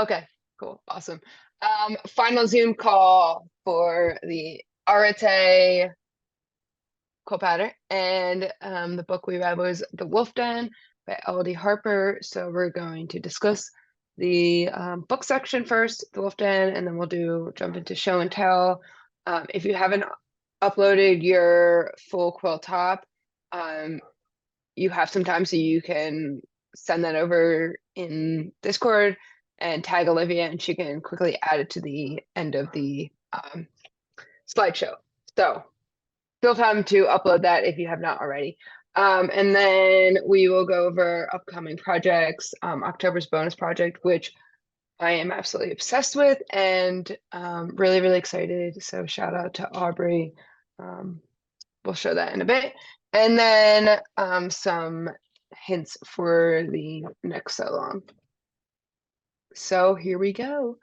Okay, cool, awesome. Final Zoom call for the Arete quilt pattern, and the book we read was The Wolf Den by L.D. Harper. So we're going to discuss the book section first, The Wolf Den, and then we'll jump into show and tell. If you haven't uploaded your full quilt top, you have some time, so you can send that over in Discord and tag Olivia, and she can quickly add it to the end of the slideshow. So still time to upload that if you have not already. And then we will go over upcoming projects, October's bonus project, which I am absolutely obsessed with and really, really excited. So shout out to Aubrey. We'll show that in a bit. And then some hints for the next so long. So here we go.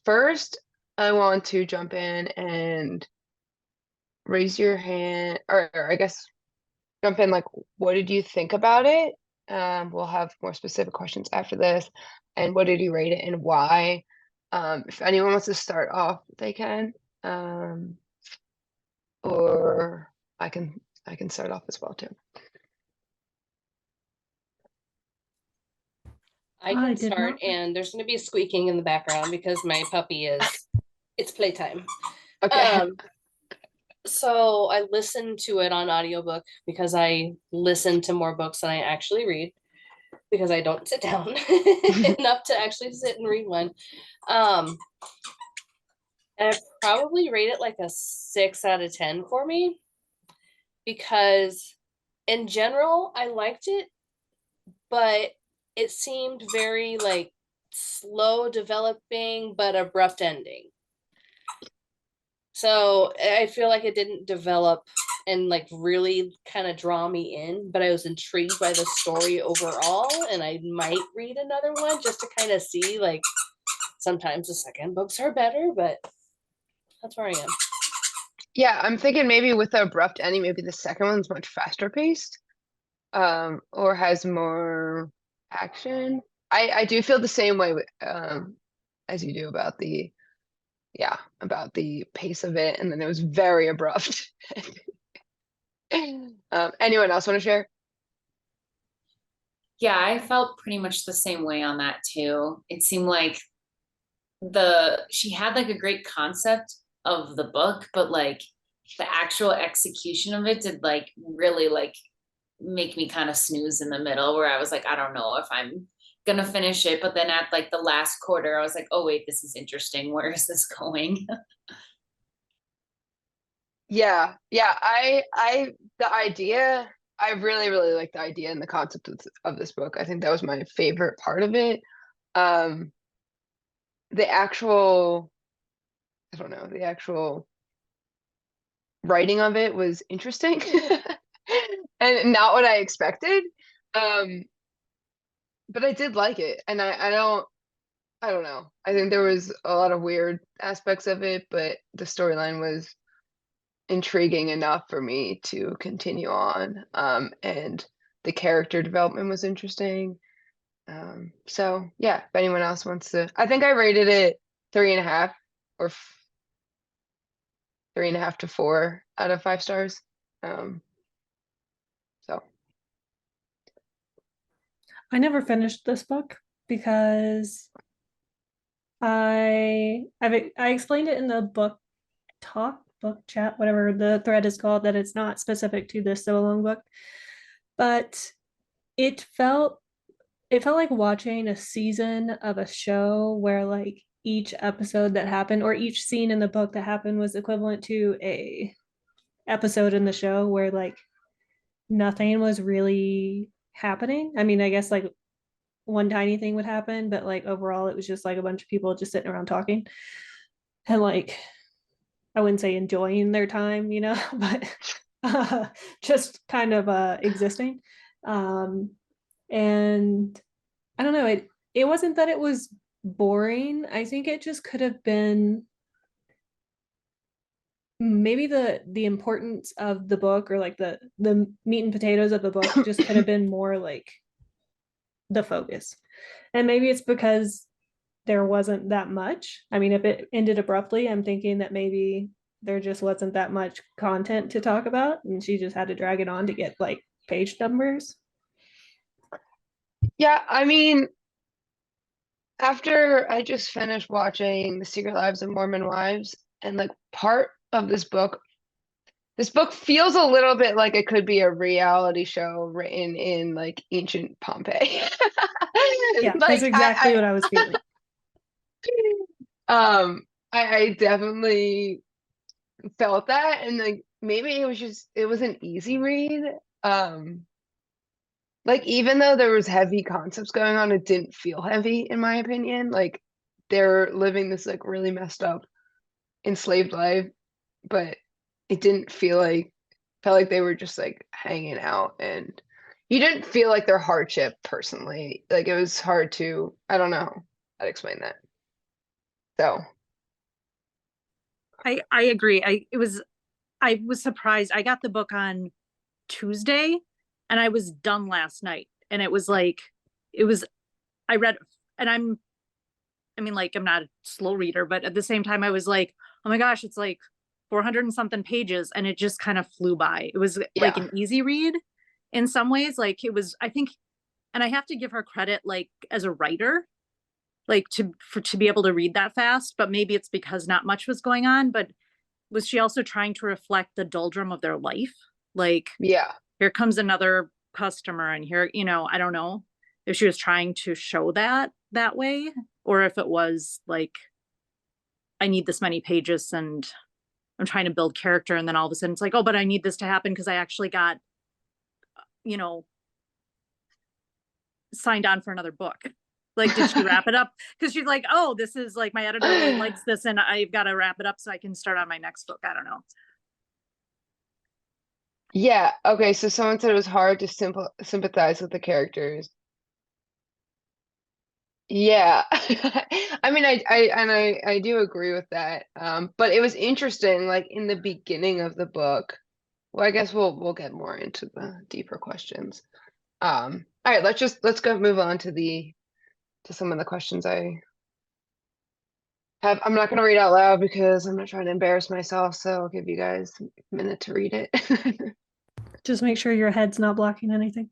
First, I want to jump in and raise your hand, or I guess jump in like, what did you think about it? We'll have more specific questions after this. And what did you rate it and why? If anyone wants to start off, they can. Or I can start off as well too. I can start, and there's going to be squeaking in the background because my puppy it's playtime. Okay. So I listened to it on audiobook because I listen to more books than I actually read because I don't sit down enough to actually sit and read one. And I probably rate it like a 6 out of 10 for me because in general, I liked it, but it seemed very like slow developing, but abrupt ending. So I feel like it didn't develop and like really kind of draw me in, but I was intrigued by the story overall, and I might read another one just to kind of see, like, sometimes the second books are better, but that's where I am. Yeah, I'm thinking maybe with the abrupt ending, maybe the second one's much faster paced, or has more action. I do feel the same way as you do about the pace of it, and then it was very abrupt. Anyone else want to share? Yeah, I felt pretty much the same way on that too. It seemed like she had like a great concept of the book, but like the actual execution of it did like really like make me kind of snooze in the middle, where I was like, I don't know if I'm gonna finish it. But then at like the last quarter, I was like, oh wait, this is interesting. Where is this going? Yeah, the idea, I really, really like the idea and the concept of this book. I think that was my favorite part of it. The actual, I don't know, the actual writing of it was interesting and not what I expected. But I did like it, and I don't know. I think there was a lot of weird aspects of it, but the storyline was intriguing enough for me to continue on. And the character development was interesting. So yeah, if anyone else wants to, I think I rated it 3.5 or 3.5 to 4 out of 5 stars. So I never finished this book because I explained it in the book chat, whatever the thread is called, that it's not specific to this so long book, but it felt like watching a season of a show where like each episode that happened or each scene in the book that happened was equivalent to a episode in the show where like nothing was really happening. I mean, I guess like one tiny thing would happen, but like overall it was just like a bunch of people just sitting around talking and like I wouldn't say enjoying their time, but just kind of existing. And I don't know, it wasn't that it was boring. I think it just could have been maybe the importance of the book, or like the meat and potatoes of the book just could have been more like the focus. And maybe it's because there wasn't that much. I mean, if it ended abruptly, I'm thinking that maybe there just wasn't that much content to talk about, and she just had to drag it on to get like page numbers. Yeah, I mean, after I just finished watching The Secret Lives of Mormon Wives, and like part of this book feels a little bit like it could be a reality show written in like ancient Pompeii. Yeah, that's Like exactly what I was feeling. I definitely felt that, and like maybe it was an easy read. Um, like even though there was heavy concepts going on, it didn't feel heavy in my opinion. Like they're living this like really messed up enslaved life, but it didn't felt like they were just like hanging out, and you didn't feel like their hardship personally. Like it was hard to, I don't know how to explain that. So I agree. I was surprised. I got the book on Tuesday and I was done last night. And it was like it was I read and I mean like I'm not a slow reader, but at the same time I was like, "Oh my gosh, it's like 400 and something pages," and it just kind of flew by. It was like yeah, an easy read in some ways. Like it was, I think, and I have to give her credit like as a writer, like to be able to read that fast, but maybe it's because not much was going on, but was she also trying to reflect the doldrum of their life? Like, yeah, here comes another customer, and here, I don't know if she was trying to show that way, or if it was like, I need this many pages and I'm trying to build character, and then all of a sudden it's like, oh, but I need this to happen because I actually got, you know, signed on for another book. Like, did she wrap it up? Because she's like, oh, this is like my editor really likes this, and I've got to wrap it up so I can start on my next book. I don't know. yeah. Okay, so someone said it was hard to sympathize with the characters. Yeah. I mean, I do agree with that. But it was interesting, like in the beginning of the book. Well, I guess we'll get more into the deeper questions. All right, let's go move on to some of the questions I have. I'm not gonna read out loud because I'm not trying to embarrass myself, so I'll give you guys a minute to read it. Just make sure your head's not blocking anything.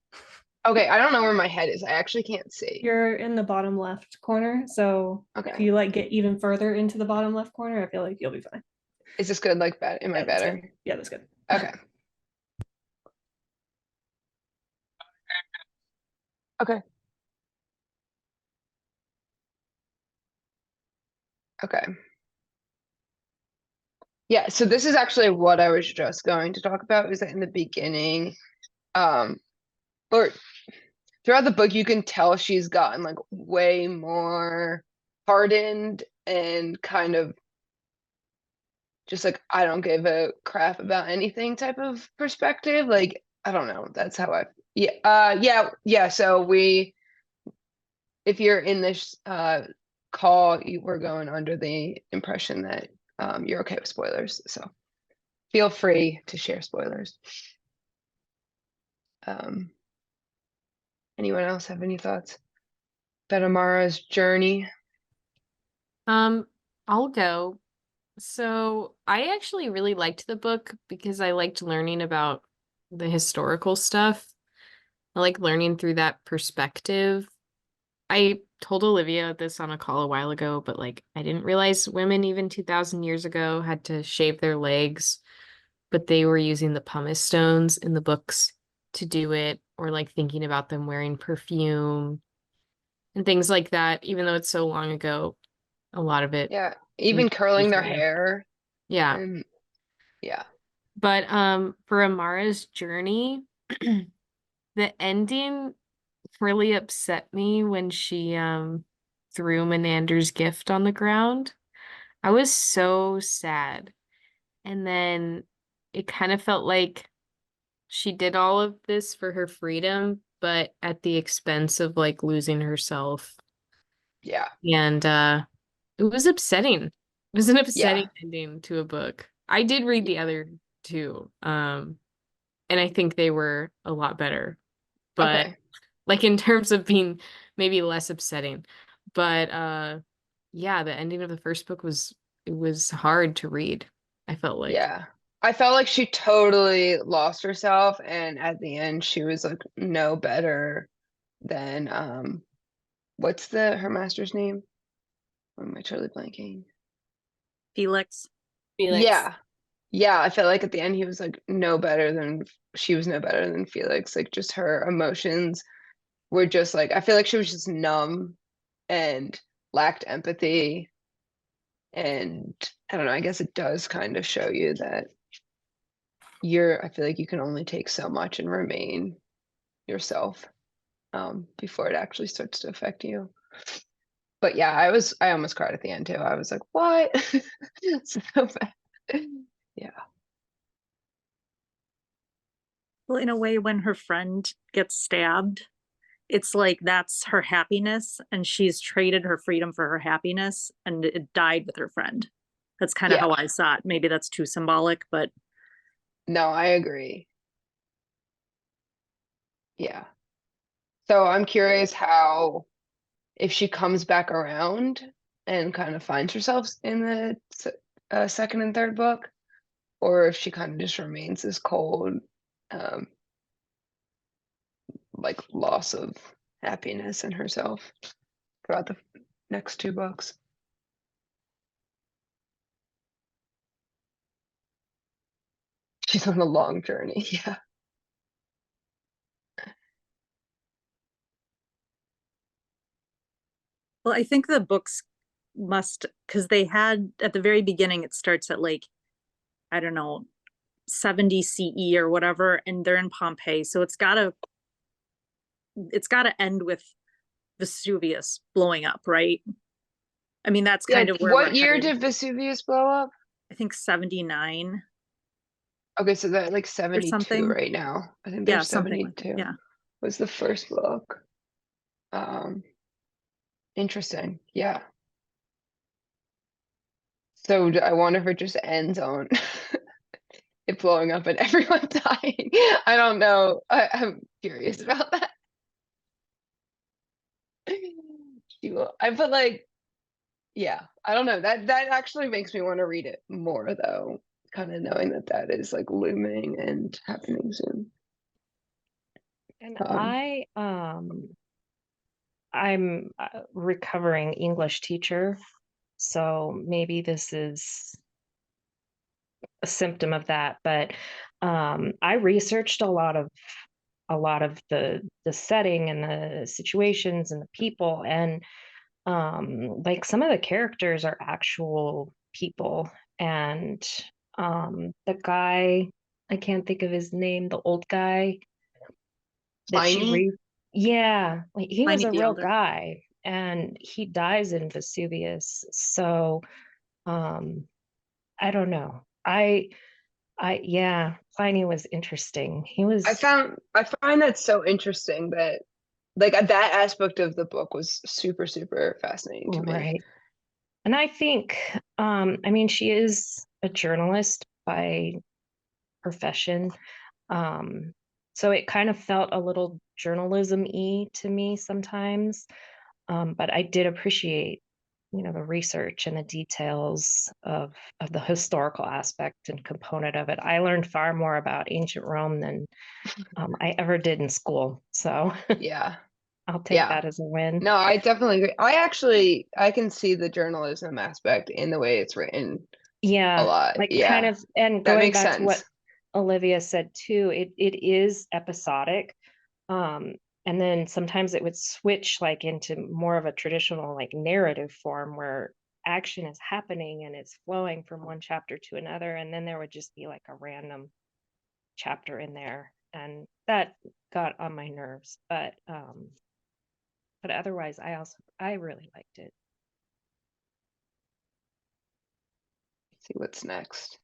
Okay, I don't know where my head is. I actually can't see. You're in the bottom left corner, so if Okay. you like get even further into the bottom left corner, I feel like you'll be fine. Is this good? Like bad? Am I Yeah, that's better? good. Yeah, that's good. Okay. Okay. Okay. Yeah, so this is actually what I was just going to talk about, is that in the beginning, or throughout the book, you can tell she's gotten like way more hardened and kind of just like, I don't give a crap about anything type of perspective. Like, I don't know. That's how yeah. So if you're in this call, we're going under the impression that you're okay with spoilers. So feel free to share spoilers. Um, anyone else have any thoughts about Amara's journey? I'll go. So I actually really liked the book because I liked learning about the historical stuff. I like learning through that perspective. I told Olivia this on a call a while ago, but like I didn't realize women even 2000 years ago had to shave their legs, but they were using the pumice stones in the books to do it, or like thinking about them wearing perfume and things like that, even though it's so long ago, a lot of it Yeah, we even curling their appreciate. hair Yeah. and yeah. But for Amara's journey, the ending really upset me when she threw Menander's gift on the ground. I was so sad. And then it kind of felt like she did all of this for her freedom, but at the expense of like losing herself. Yeah. And it was upsetting. It was an Yeah. upsetting ending to a book. I did read the other two. And I think they were a lot better. But Okay. like in terms of being maybe less upsetting. But yeah, the ending of the first book was, it was hard to read. I felt like. Yeah. I felt like she totally lost herself, and at the end she was like no better than what's her master's name? What am I totally blanking? Felix. Felix. Yeah. Yeah, I felt like at the end he was like no better than she was no better than Felix. Like just her emotions were just like I feel like she was just numb and lacked empathy. And I don't know, I guess it does kind of show you that I feel like you can only take so much and remain yourself before it actually starts to affect you. But yeah, I almost cried at the end too. I was like, what? It's so bad. Yeah. Well, in a way, when her friend gets stabbed, it's like that's her happiness, and she's traded her freedom for her happiness, and it died with her friend. That's kind of Yeah. how I saw it. Maybe that's too symbolic, but No, I agree. Yeah. So I'm curious how, if she comes back around and kind of finds herself in the second and third book, or if she kind of just remains this cold, um, like loss of happiness in herself throughout the next two books. She's on a long journey. Yeah. well, I think the books must, because they had at the very beginning, it starts at like, I don't know, 70 CE or whatever, and they're in Pompeii. So it's gotta end with Vesuvius blowing up, right? I mean, that's Yeah. kind of where we're What year headed. did Vesuvius blow up? I think 79 Okay, so they're like or 72 something. right now. I think Yeah, there's something like 72. yeah. Was the first book. Interesting. Yeah. So I wonder if it just ends on it blowing up and everyone dying. I don't know. I'm curious about that. I put like, yeah, I don't know. That actually makes me want to read it more though, kind of knowing that that is like looming and happening soon. And Um, I'm a recovering English teacher, so maybe this is a symptom of that. But I researched a lot of the setting and the situations and the people, and like some of the characters are actual people. And the guy, I can't think of his name, the old guy that she Pliny? yeah, like he was Pliny a the real Elder. guy, and he dies in Vesuvius. So um I don't know. Yeah, Pliny was interesting. He was I find that so interesting that like that aspect of the book was super, super fascinating to me. right. And I think I mean, she is a journalist by profession. Um so it kind of felt a little journalism-y to me sometimes. But I did appreciate, the research and the details of the historical aspect and component of it. I learned far more about ancient Rome than I ever did in school. So Yeah. I'll take Yeah. that as a win. No, I definitely agree. I can see the journalism aspect in the way it's written a Yeah, lot. like kind Yeah. of, and That going makes back to what sense. Olivia said too, it is episodic. Um, and then sometimes it would switch like into more of a traditional like narrative form where action is happening and it's flowing from one chapter to another, and then there would just be like a random chapter in there, and that got on my nerves. But otherwise I really liked it. See what's next.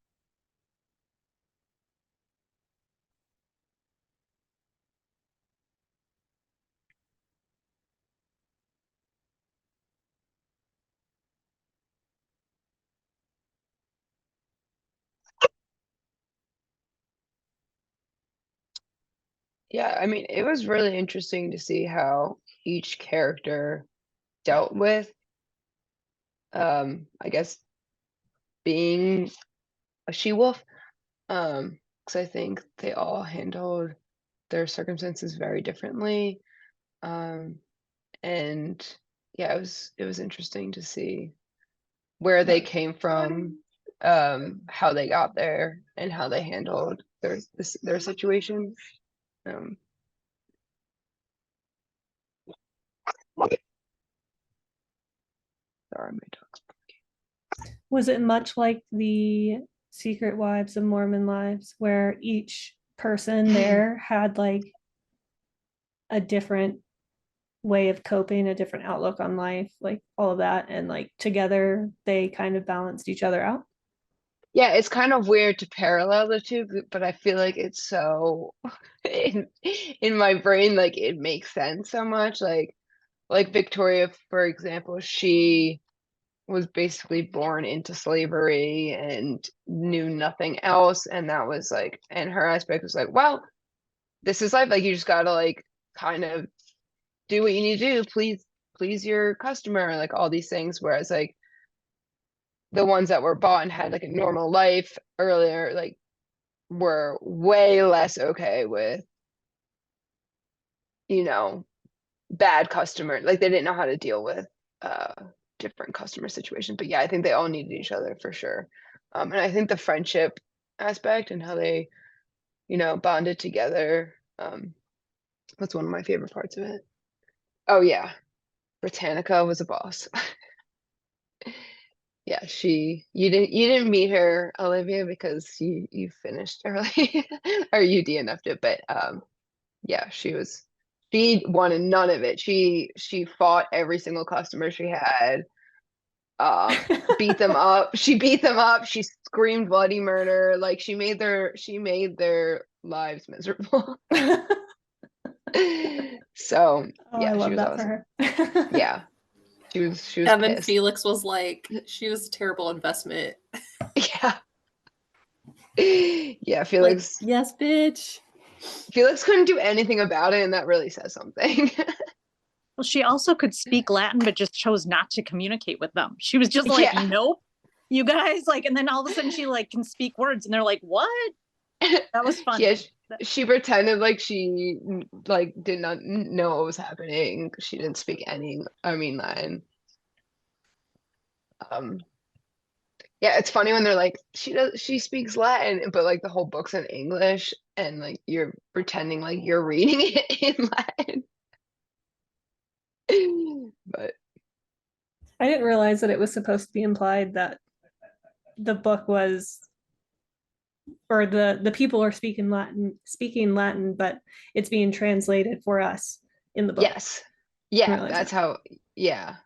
Yeah, I mean, it was really interesting to see how each character dealt with I guess being a she-wolf. Because I think they all handled their circumstances very differently. And yeah, it was interesting to see where they came from, how they got there, and how they handled their situation. Um, sorry, my dog's. Was it much like the Secret Wives of Mormon Lives, where each person there had like a different way of coping, a different outlook on life, like all of that, and like together they kind of balanced each other out? Yeah, it's kind of weird to parallel the two, but I feel like it's so in my brain, like it makes sense so much. Like Victoria, for example, she was basically born into slavery and knew nothing else, and that was like, and her aspect was like, well, this is life. Like you just gotta like kind of do what you need to do, please your customer, like all these things. Whereas like the ones that were bought and had like a normal life earlier, like were way less okay with, you know, bad customer. Like they didn't know how to deal with uh different customer situations. But yeah, I think they all needed each other for sure. And I think the friendship aspect and how they, you know, bonded together, that's one of my favorite parts of it. Oh yeah, Britannica was a boss. Yeah, you didn't meet her, Olivia, because you finished early or you DNF'd it, but yeah, she wanted none of it. She fought every single customer she had, beat them up. She beat them up. She screamed bloody murder. Like she made their lives miserable. So Oh, yeah, I she love was that for awesome. her. Yeah, she was And then pissed. Felix was like, she was a terrible investment. Yeah. Yeah, Like, Felix yes, bitch. Felix couldn't do anything about it, and that really says something. Well, she also could speak Latin, but just chose not to communicate with them. She was just like, Yeah. nope, you guys, like, and then all of a sudden she like can speak words, and they're like, what? That was fun. Yeah, she pretended like she like did not know what was happening. She didn't speak any, I mean, Latin. Um, yeah, it's funny when they're like, she speaks Latin, but like the whole book's in English, and like you're pretending like you're reading it in Latin. But I didn't realize that it was supposed to be implied that the book was, or the people are speaking Latin, but it's being translated for us in the book. yes, yeah, Realize that's that. how. Yeah,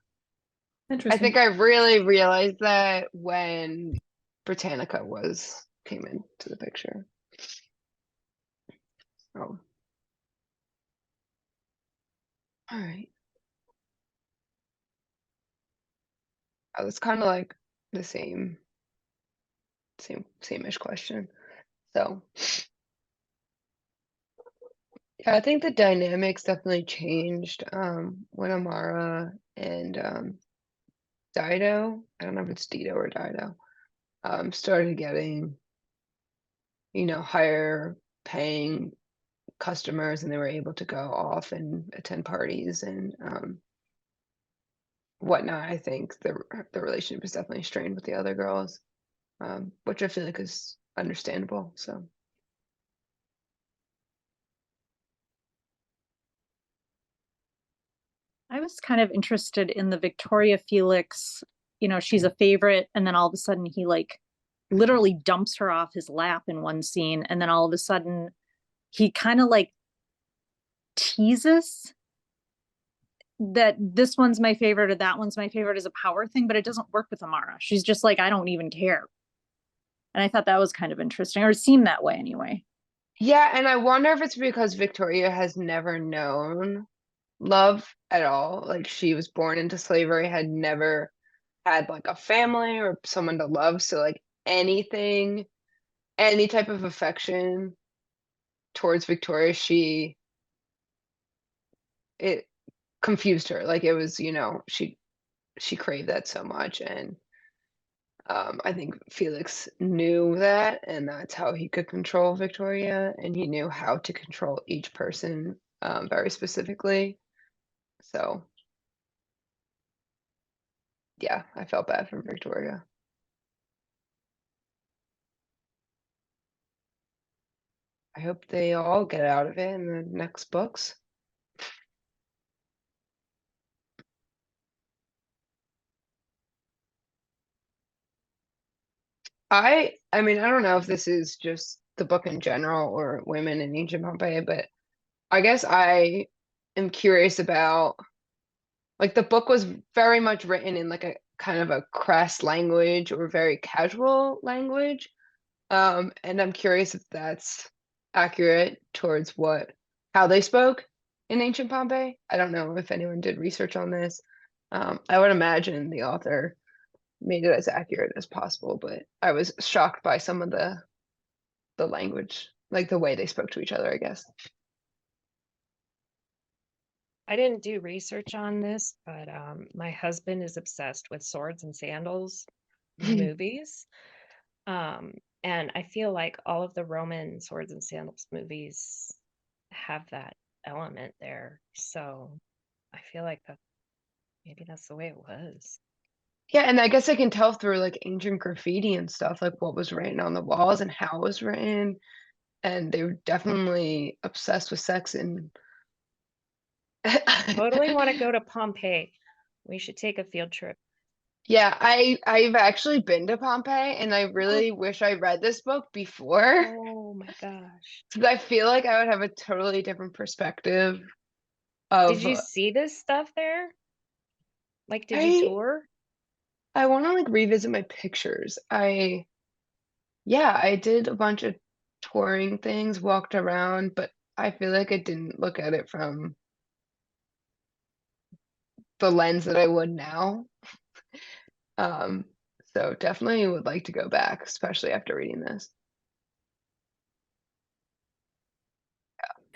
I Interesting. think I really realized that when Britannica came into the picture. Oh, all right. Oh, it's kind of like the same-ish question. So yeah, I think the dynamics definitely changed when Amara and Dido, I don't know if it's Dido or Dido, started getting, you know, higher paying customers, and they were able to go off and attend parties and whatnot. I think the relationship is definitely strained with the other girls, which I feel like is understandable. So I was kind of interested in the Victoria Felix, you know, she's a favorite, and then all of a sudden he like literally dumps her off his lap in one scene, and then all of a sudden he kind of like teases that this one's my favorite or that one's my favorite as a power thing, but it doesn't work with Amara. She's just like, I don't even care. And I thought that was kind of interesting, or it seemed that way anyway. yeah, and I wonder if it's because Victoria has never known love at all. Like she was born into slavery, had never had like a family or someone to love. So like anything, any type of affection towards Victoria, it confused her. Like it was, you know, she craved that so much, and I think Felix knew that, and that's how he could control Victoria, and he knew how to control each person very specifically. So, yeah, I felt bad for Victoria. I hope they all get out of it in the next books. I mean, I don't know if this is just the book in general or women in ancient Pompeii, but I guess I am curious about, like, the book was very much written in like a kind of a crass language or very casual language. And I'm curious if that's accurate towards how they spoke in ancient Pompeii. I don't know if anyone did research on this. I would imagine the author made it as accurate as possible, but I was shocked by some of the language, like the way they spoke to each other, I guess. I didn't do research on this, but my husband is obsessed with swords and sandals movies. And I feel like all of the Roman swords and sandals movies have that element there. So I feel like maybe that's the way it was. Yeah, and I guess I can tell through like ancient graffiti and stuff, like what was written on the walls and how it was written. And they were definitely obsessed with sex and Totally want to go to Pompeii. We should take a field trip. Yeah, I've actually been to Pompeii, and I really wish I read this book before, Oh my gosh. because I feel like I would have a totally different perspective Did of you see this stuff there? Like, did you I tour? I want to like revisit my pictures. Yeah, I did a bunch of touring things, walked around, but I feel like I didn't look at it from the lens that I would now. Um, so definitely would like to go back, especially after reading this.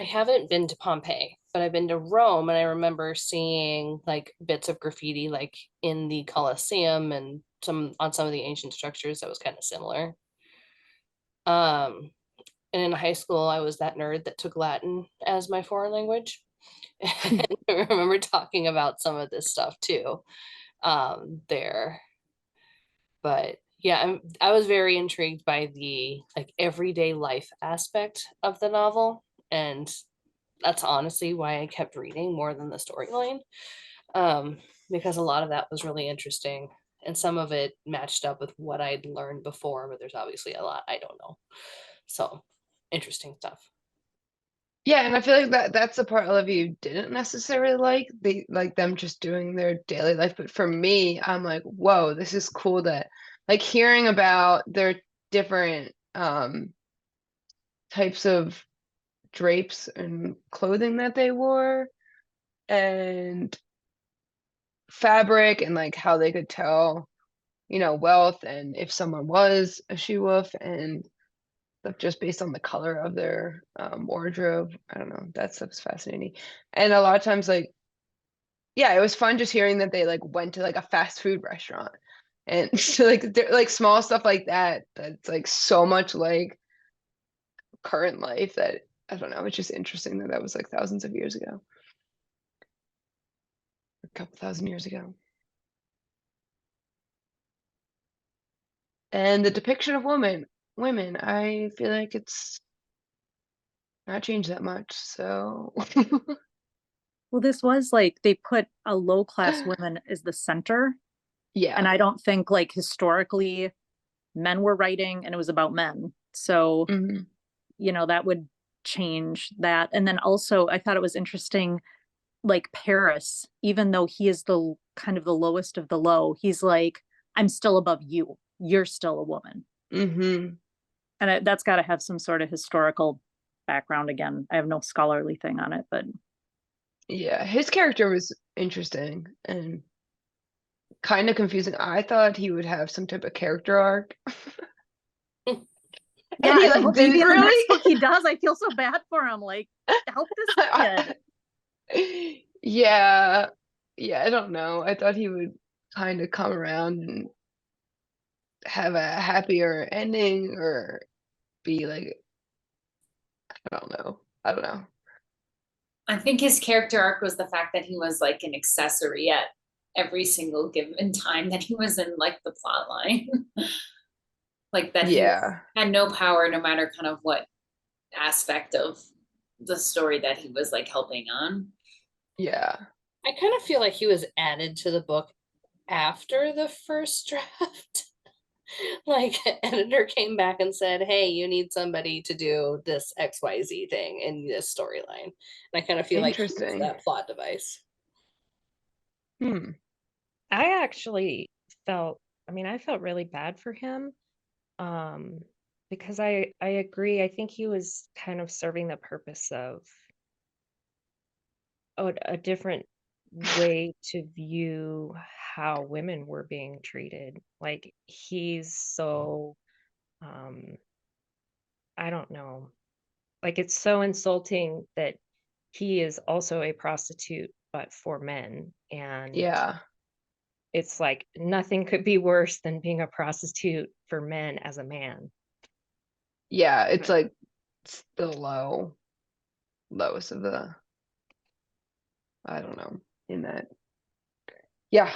I haven't been to Pompeii, but I've been to Rome, and I remember seeing like bits of graffiti like in the Colosseum and some of the ancient structures that was kind of similar. Um, and in high school, I was that nerd that took Latin as my foreign language. And I remember talking about some of this stuff too, there. But yeah, I was very intrigued by the like everyday life aspect of the novel, and that's honestly why I kept reading more than the storyline, because a lot of that was really interesting, and some of it matched up with what I'd learned before, but there's obviously a lot I don't know. So interesting stuff. Yeah, and I feel like that's the part a lot of you didn't necessarily like. They like them just doing their daily life. But for me, I'm like, whoa, this is cool that like hearing about their different types of drapes and clothing that they wore and fabric and like how they could tell, wealth and if someone was a she wolf and stuff just based on the color of their wardrobe. I don't know. That stuff's fascinating. And a lot of times, like, yeah, it was fun just hearing that they like went to like a fast food restaurant. And so like like small stuff like that, that's like so much like current life that I don't know, it's just interesting that that was like thousands of years ago. A couple thousand years ago. And the depiction of women, I feel like it's not changed that much. So Well, this was like they put a low class women as the center. yeah. And I don't think like historically men were writing and it was about men. So, Mhm. that would change that. And then also I thought it was interesting, like Paris, even though he is the kind of the lowest of the low, he's like, I'm still above you. You're still a woman. Mhm. And that's got to have some sort of historical background. Again, I have no scholarly thing on it, but Yeah, his character was interesting and kind of confusing. I thought he would have some type of character arc. yeah, And he I like hope maybe didn't in the next really. book he does. I feel so bad for him. Like, help this kid. Yeah. Yeah, I don't know. I thought he would kind of come around and have a happier ending or be like, I don't know. I think his character arc was the fact that he was like an accessory at every single given time that he was in like the plot line. Like that he Yeah. had no power no matter kind of what aspect of the story that he was like helping on. Yeah. I kind of feel like he was added to the book after the first draft. Like, editor came back and said, hey, you need somebody to do this XYZ thing in this storyline. And I kind of feel like he was Interesting. that plot device. I actually felt, I felt really bad for him. Because I agree. I think he was kind of serving the purpose of a different way to view how women were being treated. Like he's so I don't know. Like it's so insulting that he is also a prostitute but for men, and Yeah. it's like nothing could be worse than being a prostitute for men as a man. Yeah, it's like it's the lowest of the, I don't know, in that. Yeah.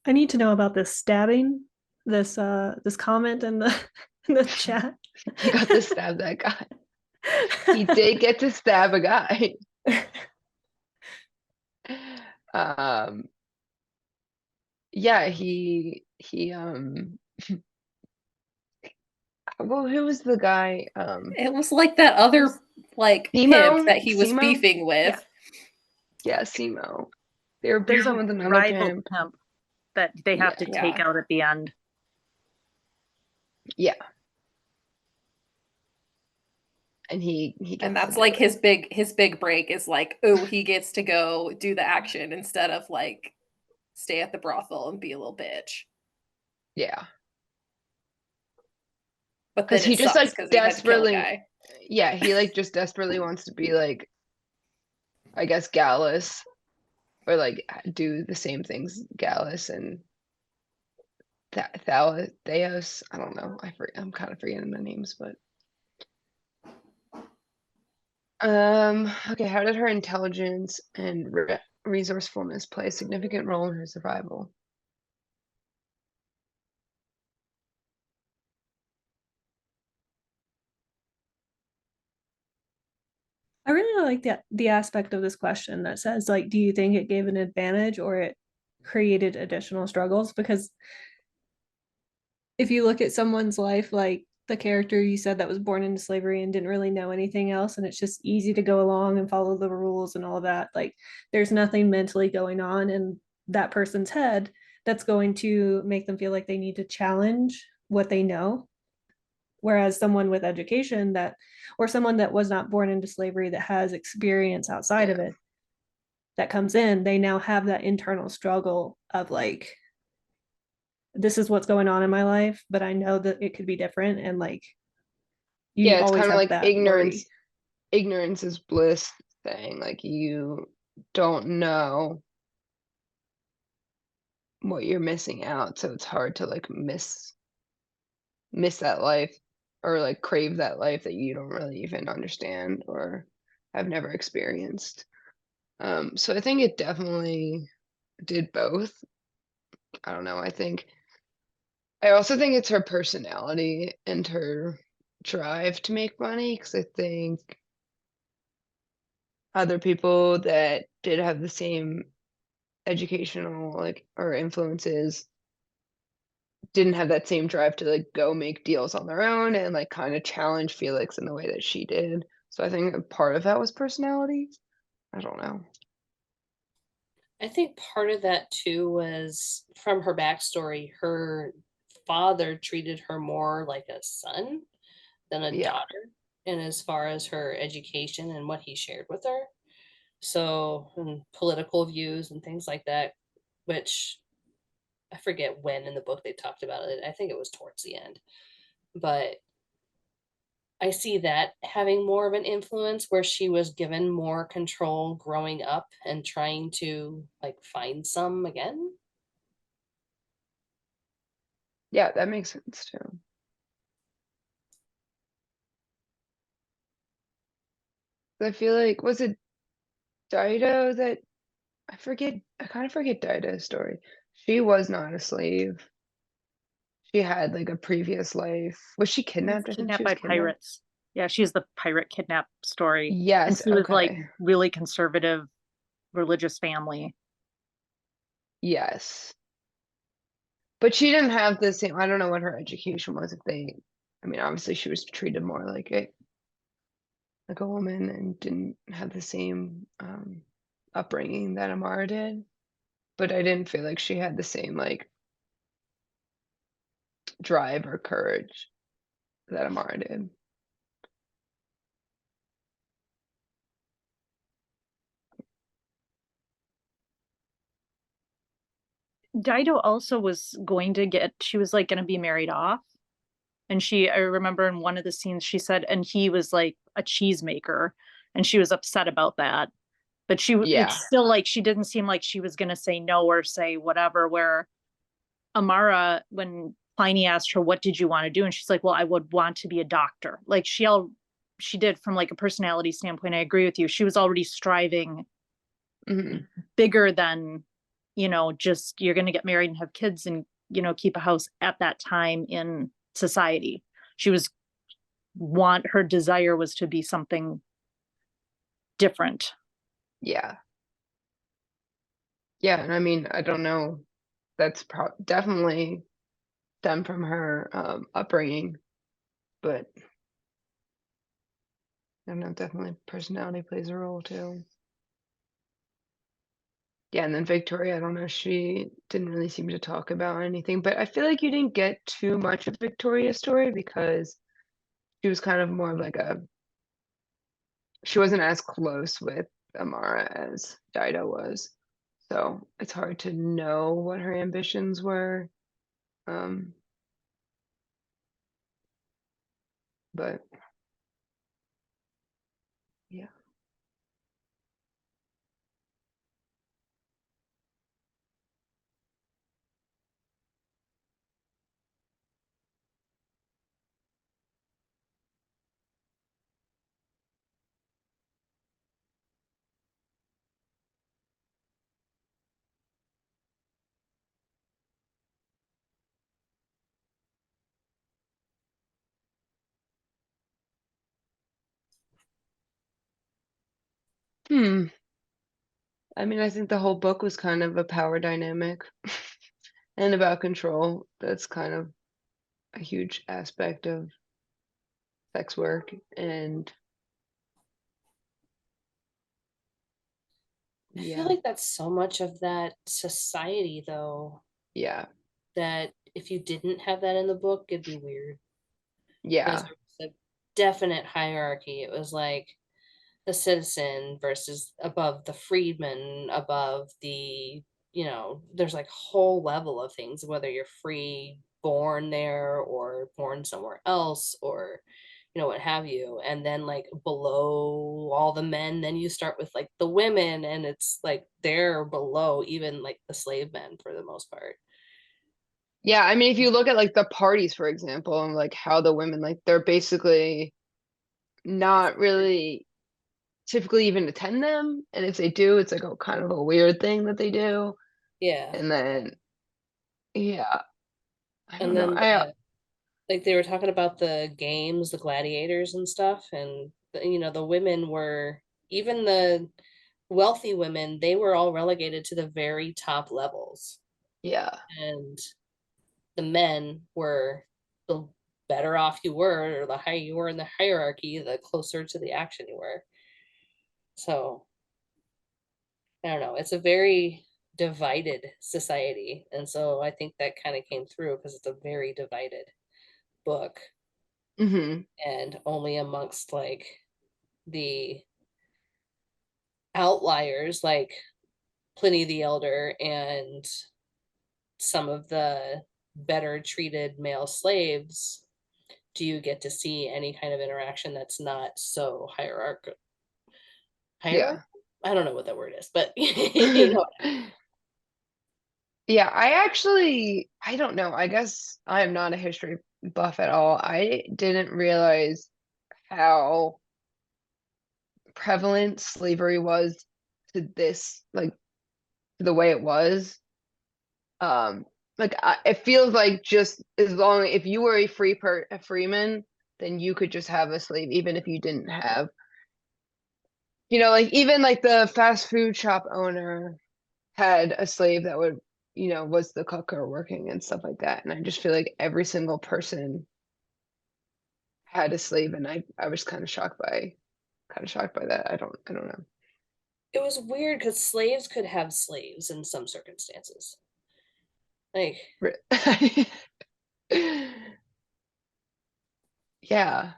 I need to know about this stabbing, this comment in the in the chat. He got to stab that guy. He did get to stab a guy. Yeah, well, who was the guy? It was like that other like Simo? pimp that he was Simo? beefing with. Yeah, Simo. They were There's beefing a with another rival pimp. pimp that they have to Yeah. take out at the end. Yeah. And he And gets that's to like do it. his big break is like, oh, he gets to go do the action instead of like stay at the brothel and be a little bitch. Yeah. But Because then he it just sucks like because he had to kill a desperately, guy. yeah, he like just desperately wants to be like, I guess, Gallus, or like do the same things Gallus and Theos. I don't know. I'm kind of forgetting the names, but okay, how did her intelligence and resourcefulness play a significant role in her survival? I really like the aspect of this question that says like, do you think it gave an advantage or it created additional struggles? Because if you look at someone's life, like the character you said that was born into slavery and didn't really know anything else, and it's just easy to go along and follow the rules and all of that, like there's nothing mentally going on in that person's head that's going to make them feel like they need to challenge what they know. Whereas someone with education that, or someone that was not born into slavery that has experience outside of Yeah. it, that comes in, they now have that internal struggle of like, this is what's going on in my life, but I know that it could be different. And like, you Yeah, it's always kind of have like that worry. ignorance is bliss thing. Like you don't know what you're missing out, so it's hard to like miss that life or like crave that life that you don't really even understand or have never experienced. So I think it definitely did both. I don't know. I also think it's her personality and her drive to make money because I think other people that did have the same educational like or influences didn't have that same drive to like go make deals on their own and like kind of challenge Felix in the way that she did. So I think a part of that was personality. I don't know. I think part of that too was from her backstory. Her father treated her more like a son than a Yeah. daughter, and as far as her education and what he shared with her. So, and political views and things like that, which I forget when in the book they talked about it. I think it was towards the end. But I see that having more of an influence where she was given more control growing up and trying to like find some again. Yeah, that makes sense too. I feel like, was it Dido that I kind of forget Dido's story. She was not a slave. She had like a previous life. Was she She was kidnapped? I think she kidnapped was by kidnapped. pirates. Yeah, she's the pirate kidnap story. And Yes, she was like okay. really conservative religious family. Yes. But she didn't have the same, I don't know what her education was if they, I mean, obviously she was treated more like a woman and didn't have the same upbringing that Amara did. But I didn't feel like she had the same like drive or courage that Amara did. Dido also was going to get, she was like going to be married off. And I remember in one of the scenes, she said, and he was like a cheesemaker. And she was upset about that. But it's Yeah. still like, she didn't seem like she was going to say no or say whatever. Where Amara, when Pliny asked her, what did you want to do? And she's like, well, I would want to be a doctor. Like she did from like a personality standpoint. I agree with you. She was already striving Hmm. bigger than, just you're going to get married and have kids and, keep a house at that time in society. She was her desire was to be something different. Yeah. Yeah, and I mean, I don't know. That's definitely stemmed from her upbringing, but I don't know, definitely personality plays a role too. Yeah, and then Victoria, I don't know, she didn't really seem to talk about anything, but I feel like you didn't get too much of Victoria's story because she was kind of more of like she wasn't as close with Amara as Dido was. So it's hard to know what her ambitions were. Um, but yeah. Hmm. I mean, I think the whole book was kind of a power dynamic and about control. That's kind of a huge aspect of sex work. And I feel yeah, like that's so much of that society though, yeah, that if you didn't have that in the book, it'd be weird. Because yeah, there was a definite hierarchy. It was like the citizen versus above the freedman, above the, there's like whole level of things, whether you're free born there or born somewhere else or what have you. And then like below all the men, then you start with like the women, and it's like they're below even like the slave men for the most part. yeah. I mean, if you look at like the parties, for example, and like how the women, like they're basically not really typically even attend them. And if they do, it's like a kind of a weird thing that they do. Yeah. And then, yeah, I don't And know. then like they were talking about the games, the gladiators and stuff, and the women were, even the wealthy women, they were all relegated to the very top levels, Yeah, and the men were, the better off you were or the higher you were in the hierarchy, the closer to the action you were. So I don't know, it's a very divided society, and so I think that kind of came through because it's a very divided book, hmm, and only amongst like the outliers like Pliny the Elder and some of the better treated male slaves do you get to see any kind of interaction that's not so hierarchical? Yeah. I don't know what that word is, but you know. Yeah, I don't know. I guess I am not a history buff at all. I didn't realize how prevalent slavery was to this, like, the way it was. Like, it feels like just as long if you were a freeman, then you could just have a slave, even if you didn't have, like even like the fast food shop owner had a slave that would, was the cook or working and stuff like that. And I just feel like every single person had a slave, and I was kind of shocked by that. I don't know. It was weird because slaves could have slaves in some circumstances. Like, Yeah.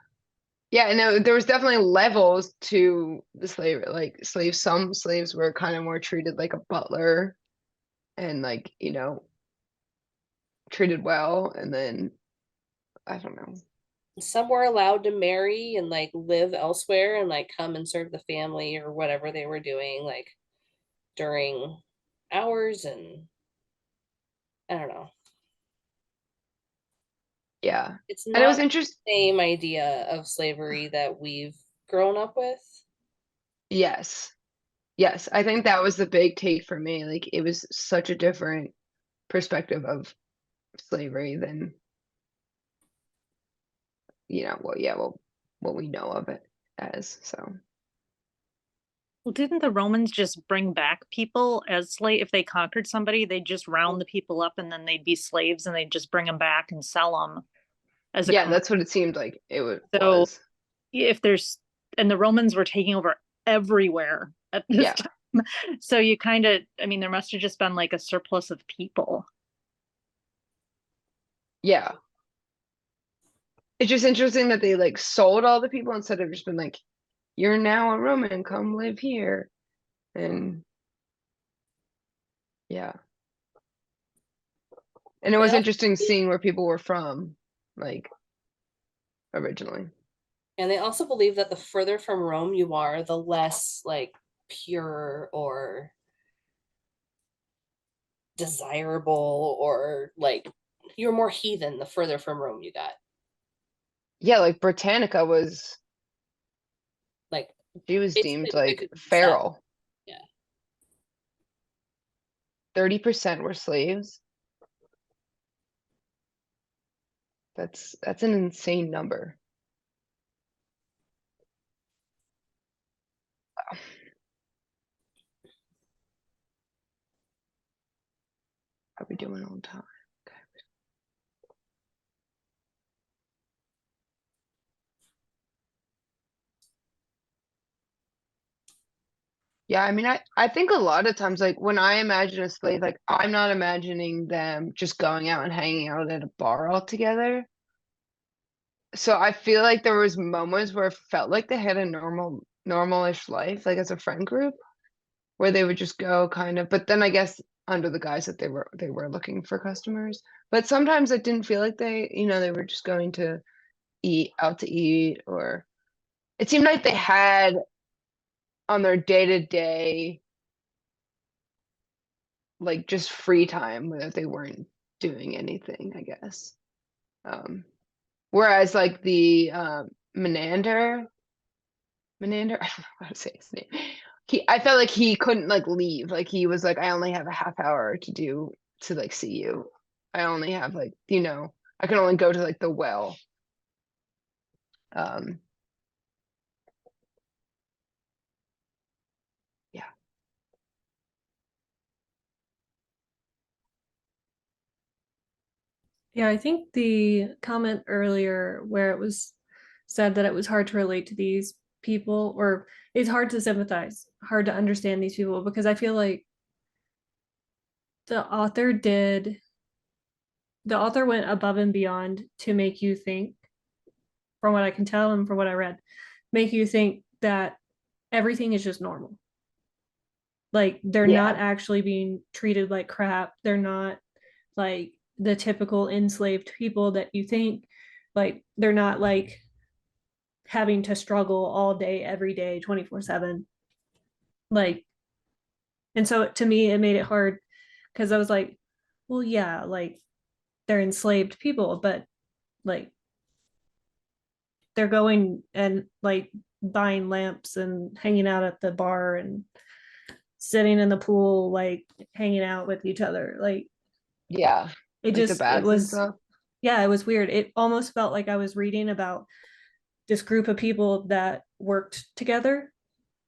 Yeah, no, there was definitely levels to the slave, like slaves. Some slaves were kind of more treated like a butler and like, treated well. And then I don't know. some were allowed to marry and like live elsewhere and like come and serve the family or whatever they were doing, like during hours, and I don't know. Yeah. It's And it was not the interesting. same idea of slavery that we've grown up with. Yes. Yes. I think that was the big take for me. Like it was such a different perspective of slavery than, what we know of it as. So Well, didn't the Romans just bring back people as slave? If they conquered somebody, they'd just round the people up and then they'd be slaves and they'd just bring them back and sell them as a yeah, commodity. that's what it seemed like So was. if there's, and the Romans were taking over everywhere at this Yeah. time. So you kind of, I mean, there must have just been like a surplus of people. Yeah. It's just interesting that they like sold all the people instead of just been like, you're now a Roman, come live here. And yeah. And it was They interesting seeing where people were from, like originally. And they also believe that the further from Rome you are, the less like pure or desirable, or like you're more heathen the further from Rome you got. Yeah, like Britannica was, Like she was basically deemed the like wicked South. feral. Yeah. 30% were slaves. That's an insane number. Wow. How we doing on time? Okay. Yeah, I mean, I think a lot of times, like when I imagine a slave, like I'm not imagining them just going out and hanging out at a bar all together. So I feel like there was moments where it felt like they had a normalish life, like as a friend group, where they would just go kind of, but then I guess under the guise that they were looking for customers. But sometimes it didn't feel like they were just going to eat, or it seemed like they had on their day-to-day, like just free time where they weren't doing anything, I guess. Whereas like the Menander, I don't know how to say his name. I felt like he couldn't like leave. Like he was like, I only have a half hour to like see you. I only have like, I can only go to like the well. Um, yeah. Yeah, I think the comment earlier where it was said that it was hard to relate to these people, or it's hard to sympathize, hard to understand these people, because I feel like the author did, the author went above and beyond to make you think, from what I can tell and from what I read, make you think that everything is just normal. Like they're not Yeah. actually being treated like crap. They're not like the typical enslaved people that you think. Like they're not like having to struggle all day, every day, 24/7. Like, and so to me, it made it hard because I was like, well, yeah, like they're enslaved people, but like they're going and like buying lamps and hanging out at the bar and sitting in the pool, like hanging out with each other. Like Yeah. it Like the just, it baths and was, stuff. yeah, it was weird. It almost felt like I was reading about this group of people that worked together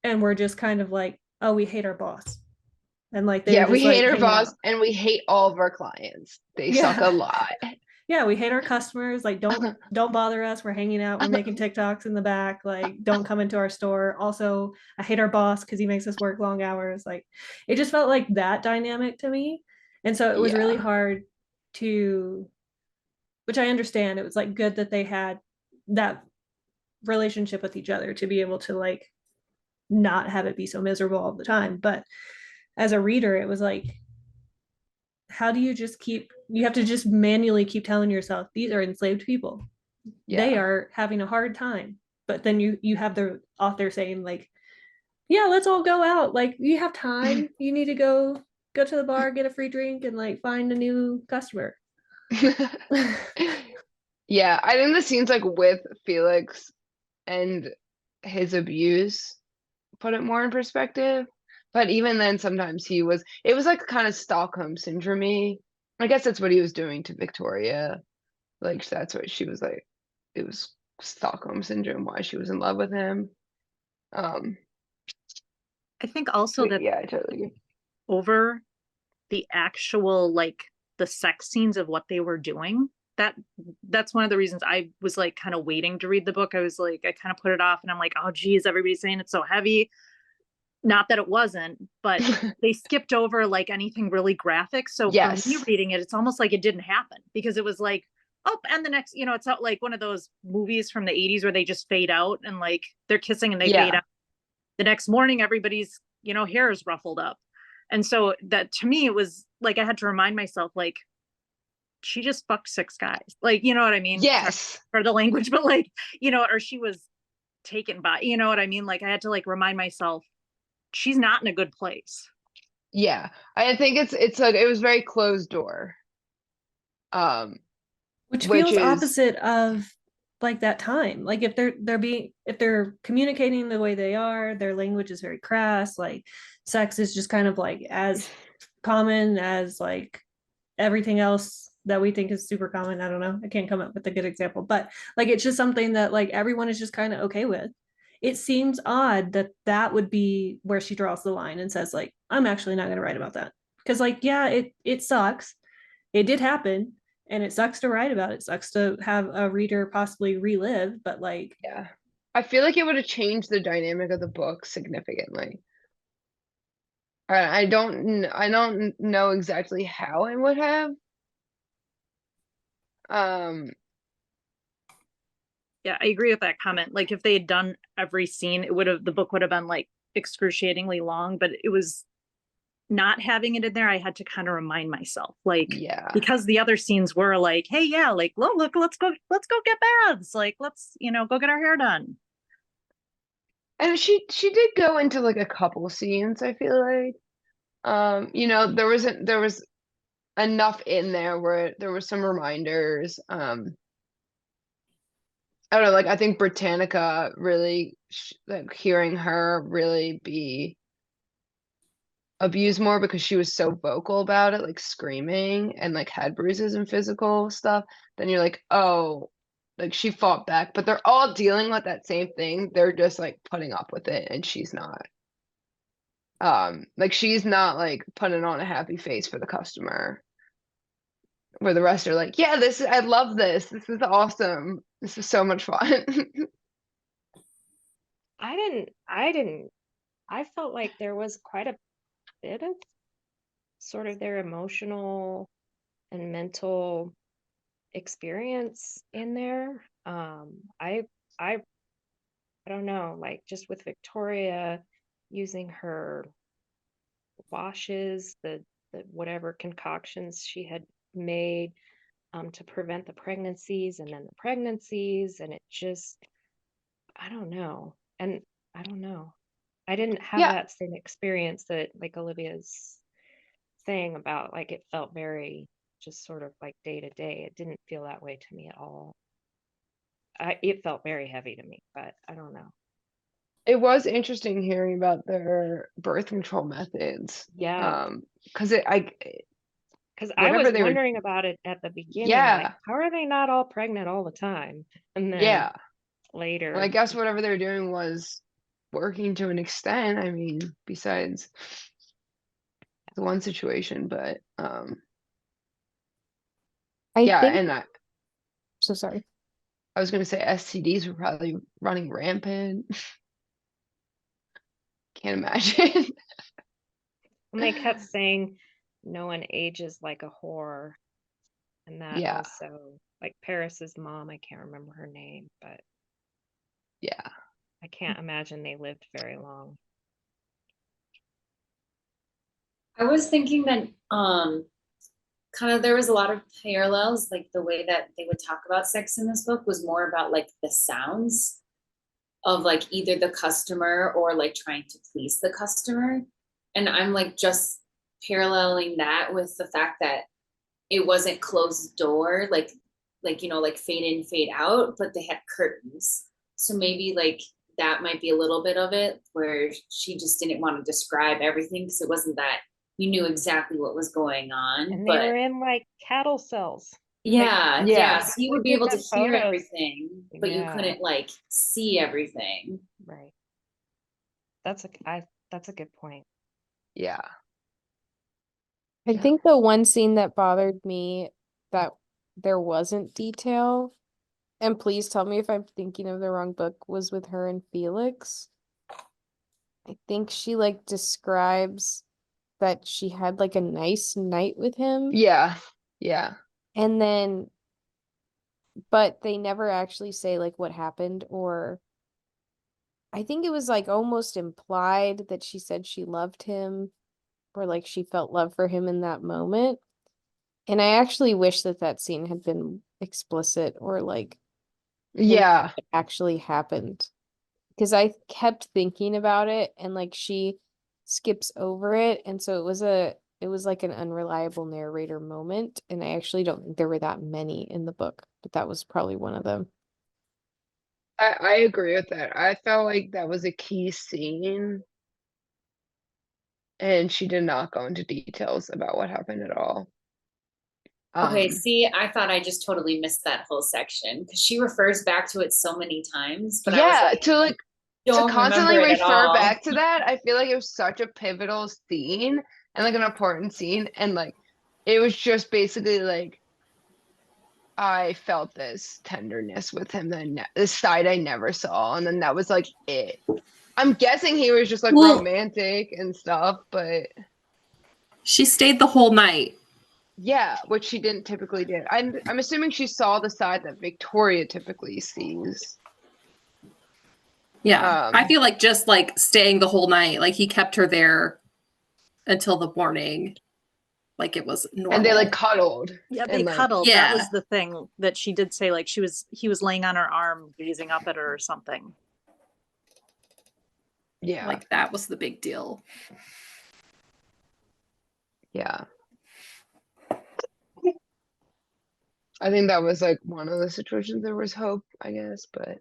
and were just kind of like, oh, we hate our boss. And like they were Yeah, we just like hate our hanging boss out. and we hate all of our clients. They suck Yeah. a lot. Yeah, we hate our customers. Like don't bother us. We're hanging out. We're making TikToks in the back. Like don't come into our store. Also, I hate our boss because he makes us work long hours. Like it just felt like that dynamic to me. And so it was really Yeah. hard to, which I understand. It was like good that they had that relationship with each other to be able to like not have it be so miserable all the time. But as a reader, it was like, how do you just keep, you have to just manually keep telling yourself these are enslaved people. They Yeah. are having a hard time. But then you have the author saying like, yeah, let's all go out. Like you have time. You need to go to the bar, get a free drink, and like find a new customer. Yeah, I think the scenes like with Felix and his abuse put it more in perspective. But even then, sometimes it was like kind of Stockholm syndrome. I guess that's what he was doing to Victoria. Like that's what she was like. It was Stockholm syndrome why she was in love with him. Um, I think also but that yeah, I totally agree. over the actual like the sex scenes of what they were doing, that's one of the reasons I was like kind of waiting to read the book. I was like, I kind of put it off and I'm like, oh geez, everybody's saying it's so heavy. Not that it wasn't, but they skipped over like anything really graphic. So for me Yes. reading it, it's almost like it didn't happen because it was like, oh, and the next, it's not like one of those movies from the 80s where they just fade out and like they're kissing and they fade Yeah. out. The next morning, everybody's, hair is ruffled up. And so that to me, it was like I had to remind myself, like, she just fucked 6 guys. Like, you know what I mean? Sorry Yes. for the language, but like, or she was taken by, you know what I mean? Like I had to like remind myself, she's not in a good place. Yeah. I think it's like it was very closed door. Which Which feels is opposite of like that time. Like if they're communicating the way they are, their language is very crass. Like sex is just kind of like as common as like everything else that we think is super common. I don't know. I can't come up with a good example, but like it's just something that like everyone is just kind of okay with. It seems odd that that would be where she draws the line and says like, I'm actually not going to write about that because like yeah, it sucks. It did happen and it sucks to write about. It sucks to have a reader possibly relive, but like yeah. I feel like it would have changed the dynamic of the book significantly. I don't know exactly how it would have. Um, Yeah, I agree with that comment. Like if they had done every scene, the book would have been like excruciatingly long, but it was not having it in there. I had to kind of remind myself, like, yeah. because the other scenes were like, hey, yeah, like, look, let's go get baths. Like, let's, go get our hair done. And she did go into like a couple scenes, I feel like. There was enough in there where there were some reminders. I don't know, like I think Britannica really like hearing her really be abused more because she was so vocal about it, like screaming and like had bruises and physical stuff, then you're like, oh, like she fought back, but they're all dealing with that same thing. They're just like putting up with it and she's not. Like she's not like putting on a happy face for the customer. Where the rest are like, yeah, I love this. This is awesome. This is so much fun. I felt like there was quite a bit of sort of their emotional and mental experience in there. I don't know, like just with Victoria using her washes, the whatever concoctions she had made, to prevent the pregnancies and then the pregnancies, and it just, I don't know. And I don't know. I didn't have Yeah, that same experience that like Olivia's saying about, like, it felt very just sort of like day to day. It didn't feel that way to me at all. It felt very heavy to me, but I don't know. it was interesting hearing about their birth control methods. Yeah, Because because I whatever was they were, wondering about it at the beginning, like, yeah, how are they not all pregnant all the time? And then yeah. And I later, guess whatever they were doing was working to an extent. I mean, besides the one situation, but I yeah, think and so. Sorry. I was gonna say STDs were probably running rampant. Can't imagine. and they kept saying, no one ages like a whore. And that Yeah, also, like Paris's mom, I can't remember her name, but yeah. I can't imagine they lived very long. I was thinking that kind of there was a lot of parallels, like the way that they would talk about sex in this book was more about like the sounds of like either the customer or like trying to please the customer. And I'm like just paralleling that with the fact that it wasn't closed door, like you know, like fade in, fade out, but they had curtains. So maybe like that might be a little bit of it where she just didn't want to describe everything because it wasn't that you knew exactly what was going on. And they But were in like cattle cells. Like, yeah, Yeah. so you would be look able at to the hear photos. everything, but you Yeah. couldn't like see everything. Right. That's a good point. Yeah. I Yeah. think the one scene that bothered me that there wasn't detail, and please tell me if I'm thinking of the wrong book, was with her and Felix. I think she like describes that she had like a nice night with him, Yeah. Yeah. and then but they never actually say like what happened, or I think it was like almost implied that she said she loved him or like she felt love for him in that moment. And I actually wish that that scene had been explicit or like Yeah. it actually happened, because I kept thinking about it and like she skips over it, and so it was like an unreliable narrator moment, and I actually don't think there were that many in the book, but that was probably one of them. I agree with that. I felt like that was a key scene, and she did not go into details about what happened at all. Okay, see, I thought I just totally missed that whole section because she refers back to it so many times, but I was Yeah, like, to don't constantly remember it at refer all. back to that, I feel like it was such a pivotal scene and like an important scene, and like it was just basically like I felt this tenderness with him that this side I never saw, and then that was like it. I'm guessing he was just like Well- romantic and stuff, but She stayed the whole night. yeah, which she didn't typically do. I'm assuming she saw the side that Victoria typically sees. Yeah. I Um, feel like just like staying the whole night, like he kept her there until the morning, like it was normal. and they like cuddled. Yeah, they And like cuddled. Yeah. That was the thing that she did say, like he was laying on her arm, gazing up at her or something. yeah, Like that was the big deal. yeah. I think that was like one of the situations there was hope, I guess, but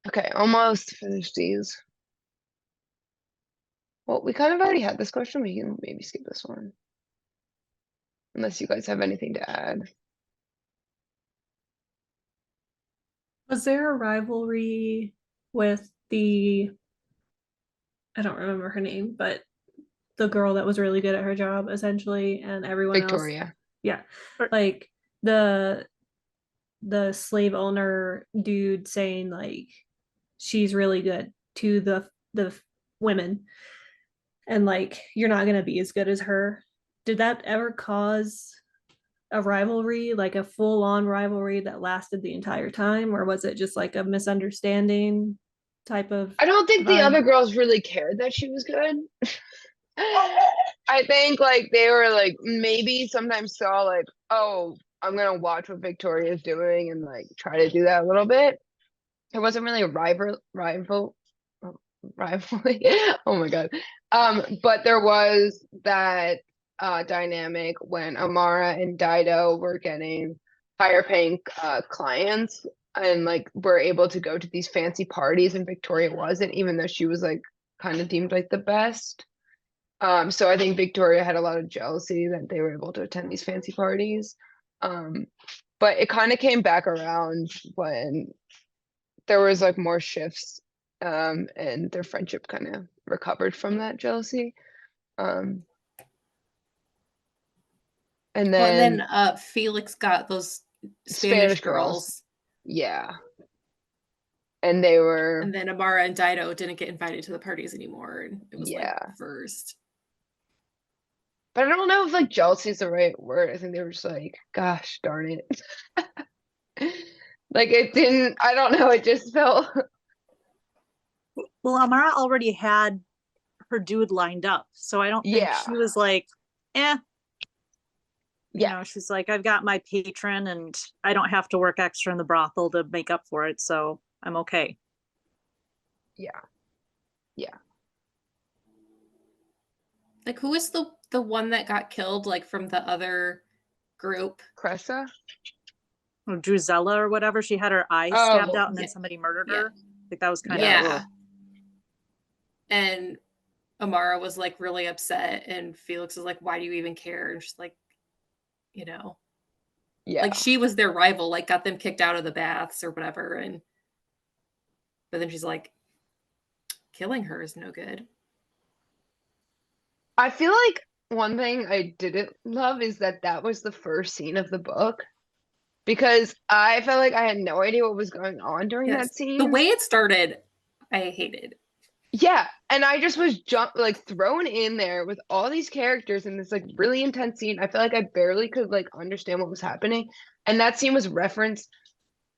okay, almost finished these. Well, we kind of already had this question. We can maybe skip this one. Unless you guys have anything to add. Was there a rivalry with the, I don't remember her name, but the girl that was really good at her job essentially, and everyone else? Victoria. Yeah. Like the slave owner dude saying like she's really good to the women, and like you're not gonna be as good as her. Did that ever cause a rivalry, like a full-on rivalry that lasted the entire time, or was it just like a misunderstanding type of I don't think the vibe? other girls really cared that she was good. I think like they were like maybe sometimes saw like, oh, I'm gonna watch what Victoria's doing and like try to do that a little bit. It wasn't really a rivalry. Oh my God. But there was that dynamic when Amara and Dido were getting higher paying clients and like were able to go to these fancy parties and Victoria wasn't, even though she was like kind of deemed like the best. So I think Victoria had a lot of jealousy that they were able to attend these fancy parties. But it kind of came back around when there was like more shifts, and their friendship kind of recovered from that jealousy. And Well, and then then Felix got those Spanish Spanish girls. girls. Yeah. And they were, And then Amara and Dido didn't get invited to the parties anymore. And it was yeah. like first. But I don't know if like jealousy is the right word. I think they were just like, gosh darn it. Like it didn't, I don't know, it just felt Well, Amara already had her dude lined up, so I don't think yeah. she was like, eh. You Yeah. know, she's like, I've got my patron and I don't have to work extra in the brothel to make up for it, so I'm okay. Yeah. Yeah. Like, who is the one that got killed, like, from the other group? Cressa? Or Drusella or whatever, she had her eye stabbed out and then yeah. somebody murdered Yeah. her. Like that was kind Yeah. of Yeah. And Amara was like really upset, and Felix was like, why do you even care? And she's like, you know, Yeah. like she was their rival, like got them kicked out of the baths or whatever. And but then she's like, killing her is no good. I feel like one thing I didn't love is that that was the first scene of the book, because I felt like I had no idea what was going on during Yes. that scene. The way it started, I hated. Yeah, and I just was like thrown in there with all these characters in this like really intense scene. I felt like I barely could like understand what was happening, and that scene was referenced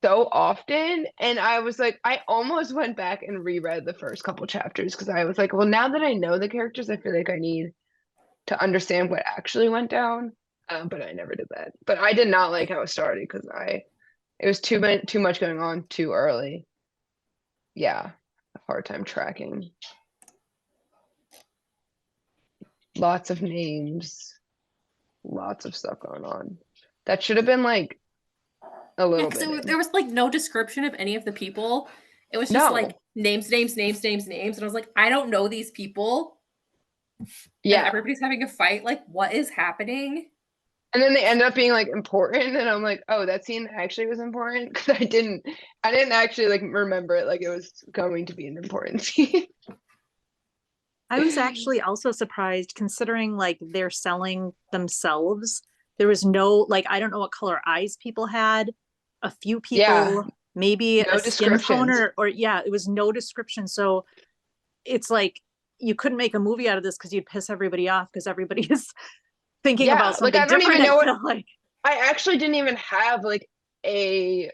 so often, and I was like, I almost went back and reread the first couple chapters because I was like, well, now that I know the characters, I feel like I need to understand what actually went down. But I never did that. But I did not like how it started because it was too much going on too early. Yeah, a hard time tracking. Lots of names, lots of stuff going on. That should have been like a little bit. There was like no description of any of the people. It was just No. like names. And I was like, I don't know these people. Yeah. And everybody's having a fight. Like, what is happening? And then they end up being like important, and I'm like, oh, that scene actually was important because I didn't actually like remember it like it was going to be an important scene. I was actually also surprised considering like they're selling themselves. There was no, like, I don't know what color eyes people had. A few people, Yeah. maybe No a skin tone descriptions. or yeah, it was no description. So it's like you couldn't make a movie out of this because you'd piss everybody off because everybody is thinking Yeah, about like something I don't different. even know I what feel like. I actually didn't even have like a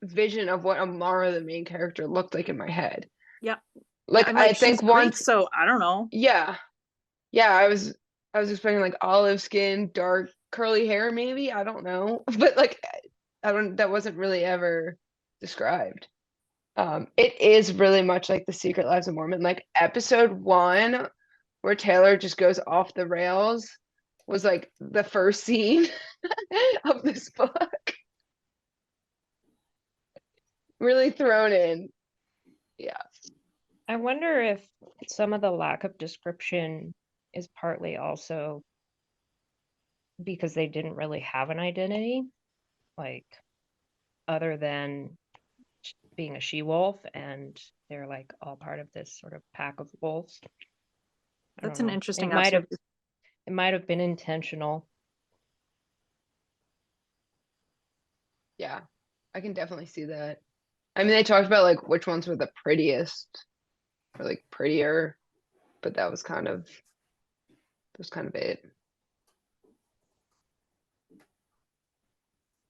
vision of what Amara, the main character, looked like in my head. Yep. Like I'm I like, think she's Greek, once, so I don't know. yeah, I was expecting like olive skin, dark curly hair, maybe. I don't know, but like that wasn't really ever described. It is really much like The Secret Lives of Mormon. Like episode 1, where Taylor just goes off the rails, was like the first scene of this book. Really thrown in. Yeah. I wonder if some of the lack of description is partly also because they didn't really have an identity, like other than being a she-wolf, and they're like all part of this sort of pack of wolves. I That's don't an know. interesting It might have been intentional. Yeah. I can definitely see that. I mean, they talked about like which ones were the prettiest or like prettier, but that was kind of it.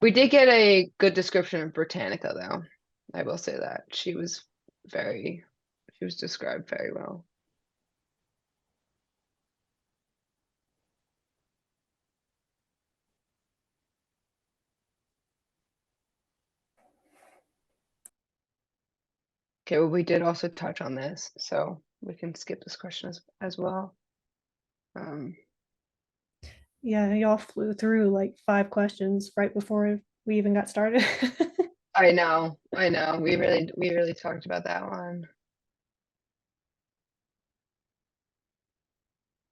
We did get a good description of Britannica though. I will say that. She was described very well. Okay, well, we did also touch on this, so we can skip this question as well. Yeah, y'all flew through like 5 questions right before we even got started. I know. We really talked about that one.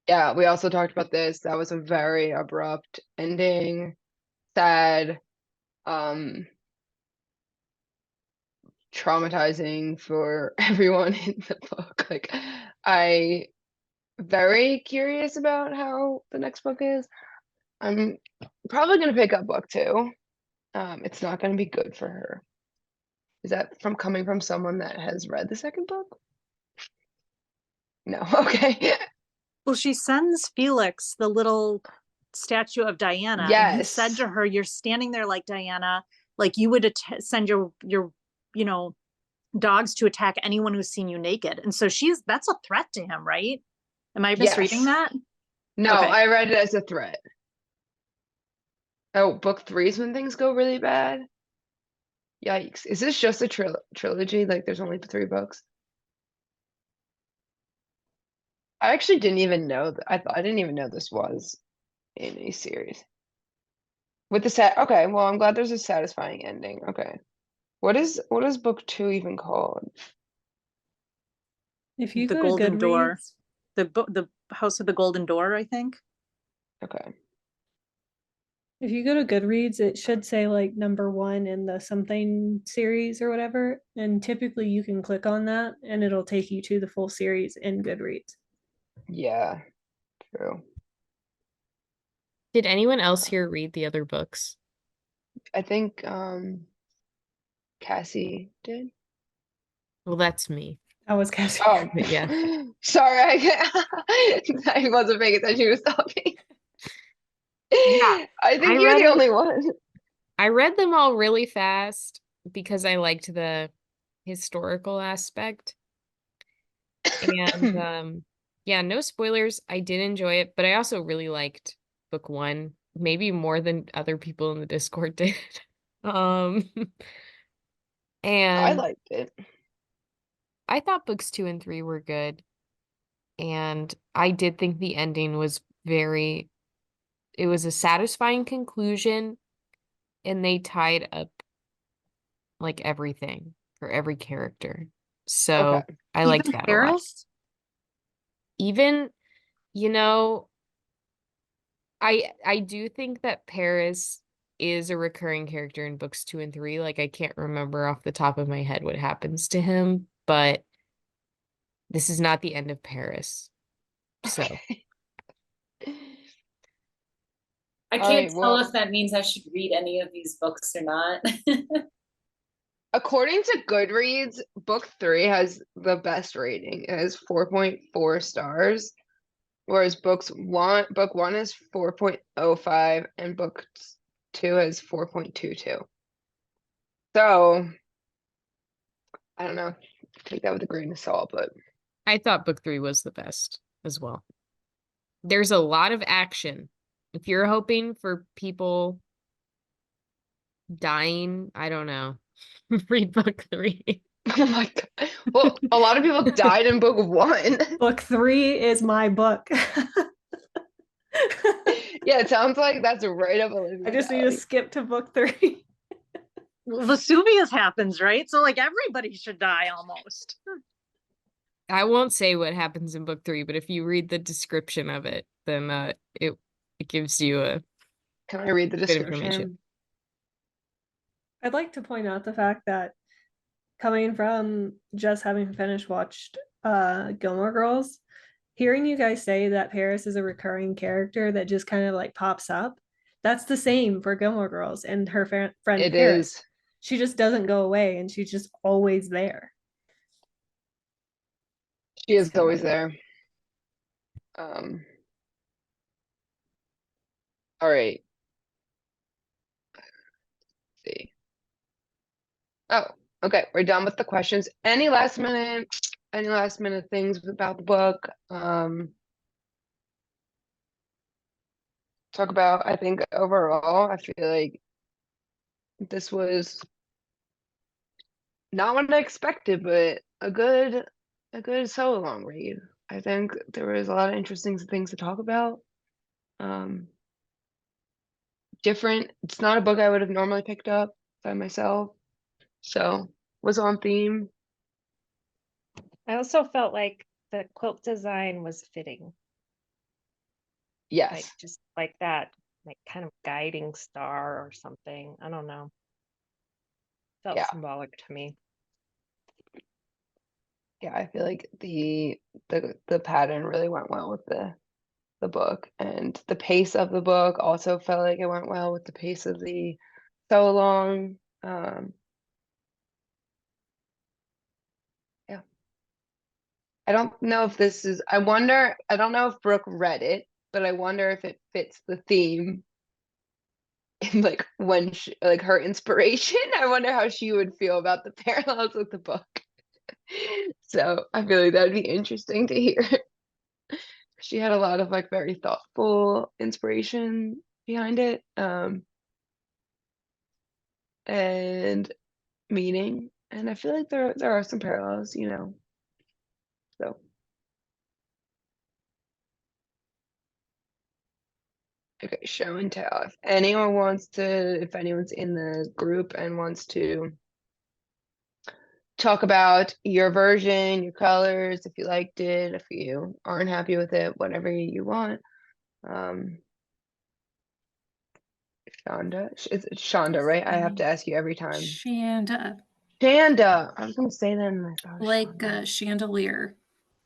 Yeah, we also talked about this. That was a very abrupt ending, sad, traumatizing for everyone in the book. Like, I very curious about how the next book is. I'm probably gonna pick up book 2. It's not gonna be good for her. Is that from coming from someone that has read the second book? No, okay. Well, she sends Felix the little statue of Diana, and he said Yes. to her, "You're standing there like Diana, like you would send your you know dogs to attack anyone who's seen you naked." And so that's a threat to him, right? Am I misreading Yes. that? No, Okay. I read it as a threat. Oh, book 3 is when things go really bad? Yikes. Is this just a trilogy? Like, there's only 3 books? I actually didn't even know I didn't even know this was in a series. With the okay, well, I'm glad there's a satisfying ending. Okay. What is book 2 even called? If you The go to Golden Door, Goodreads, the House of the Golden Door, I think. Okay. if you go to Goodreads, it should say like number 1 in the something series or whatever. And typically you can click on that and it'll take you to the full series in Goodreads. Yeah, true. Did anyone else here read the other books? I think Cassie did. Well, that's me. That was Cassie. Oh, But yeah. sorry, I wasn't paying attention. She was talking. Yeah, I think I you're read the them. only one. I read them all really fast because I liked the historical aspect. And yeah, no spoilers. I did enjoy it, but I also really liked book 1, maybe more than other people in the Discord did. Um I and liked it. I thought books 2 and 3 were good. And I did think the ending was it was a satisfying conclusion, and they tied up like everything for every character. Okay. So I liked Even that a lot. Paris? Even, you know, I do think that Paris is a recurring character in books 2 and 3. Like, I can't remember off the top of my head what happens to him, but this is not the end of Paris. So I All can't right, tell well, if that means I should read any of these books or not. according to Goodreads, book 3 has the best rating. It has 4.4 stars, whereas book 1 is 4.05 and book 2 is 4.22. So, I don't know. Take that with a grain of salt, but I thought book 3 was the best as well. There's a lot of action. If you're hoping for people dying, I don't know. Read book 3. oh my god. Well, a lot of people died in book 1. Book 3 is my book. Yeah, it sounds like that's right up I Olivia's just need to alley. skip to book 3. Well, Vesuvius happens, right? So like everybody should die almost. I won't say what happens in book 3, but if you read the description of it, then it gives you a Can I read the good information. description? I'd like to point out the fact that coming from just having watched Gilmore Girls, hearing you guys say that Paris is a recurring character that just kind of like pops up, that's the same for Gilmore Girls and her friend It Paris. is. She just doesn't go away and she's just always there. She is It's kinda always weird. there. All right. Let's see. Oh, okay. We're done with the questions. Any last minute things about the book? Talk about, I think overall, I feel like this was not what I expected, but a good solo long read. I think there was a lot of interesting things to talk about. Different. It's not a book I would have normally picked up by myself, so was on theme. I also felt like the quilt design was fitting, Yes. like just like that, like kind of guiding star or something. I don't know. Felt Yeah. symbolic to me. Yeah, I feel like the pattern really went well with the book, and the pace of the book also felt like it went well with the pace of the so long. Yeah. I don't know if this is, I don't know if Brooke read it, but I wonder if it fits the theme in like when she, like her inspiration. I wonder how she would feel about the parallels with the book. So I feel like that'd be interesting to hear. She had a lot of like very thoughtful inspiration behind it, and meaning. And I feel like there are some parallels, you know. So okay, show and tell. If anyone's in the group and wants to talk about your version, your colors, if you liked it, if you aren't happy with it, whatever you want. Shonda, it's Shonda, right? I have to ask you every time. Shanda, Shanda. I was gonna say that and I thought like Shonda. a chandelier.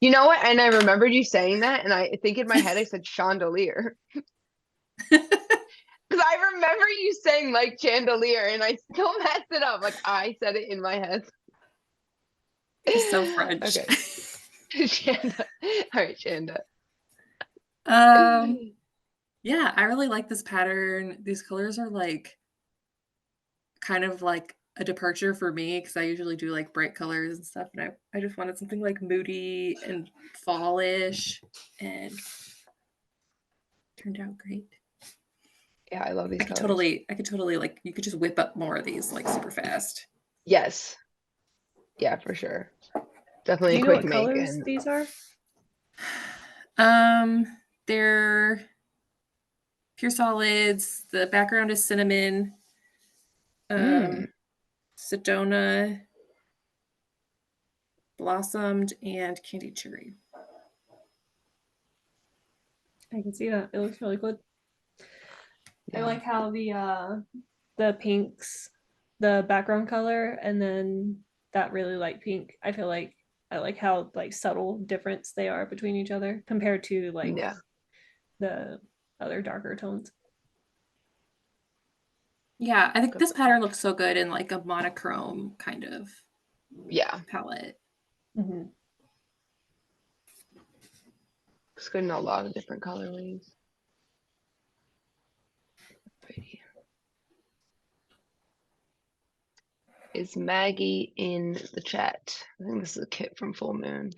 You know what? And I remembered you saying that, and I think in my head I said chandelier. Because I remember you saying like chandelier, and I still messed it up. Like I said it in my head. You're so French. Okay. Shanda. All right, Shanda. Yeah, I really like this pattern. These colors are like kind of like a departure for me because I usually do like bright colors and stuff, and I just wanted something like moody and fallish, and turned out great. Yeah, I love these I could colors. totally like you could just whip up more of these like super fast. Yes. Yeah, for sure. Do Definitely you a know quick what make. colors And these are? They're pure solids. The background is cinnamon, Sedona, blossomed, and candied cherry. I can see that. It looks really good. I yeah. like how the pinks, the background color, and then that really light pink. I feel like I like how like subtle difference they are between each other compared to like Yeah. the other darker tones. Yeah, I think Good this for- pattern looks so good in like a monochrome kind of Yeah. palette. Mm-hmm. Looks good in a lot of different colorways. Pretty. Is Maggie in the chat? I think this is a kit from Full Moon.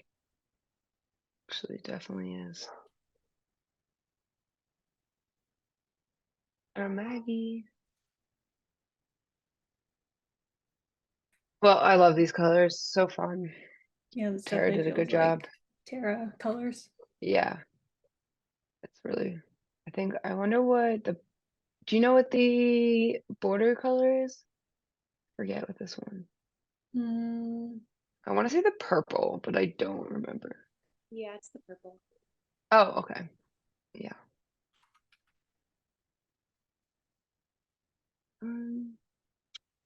Actually, it definitely is. Or Maggie. Well, I love these colors. So fun. Yeah, this Tara definitely did a good feels like job. Terra colors. Yeah. It's really, I think, I wonder what the, do you know what the border color is? Forget what this one. Mm, I want to say the purple, but I don't remember. Yeah, it's the purple. Oh, okay. Yeah.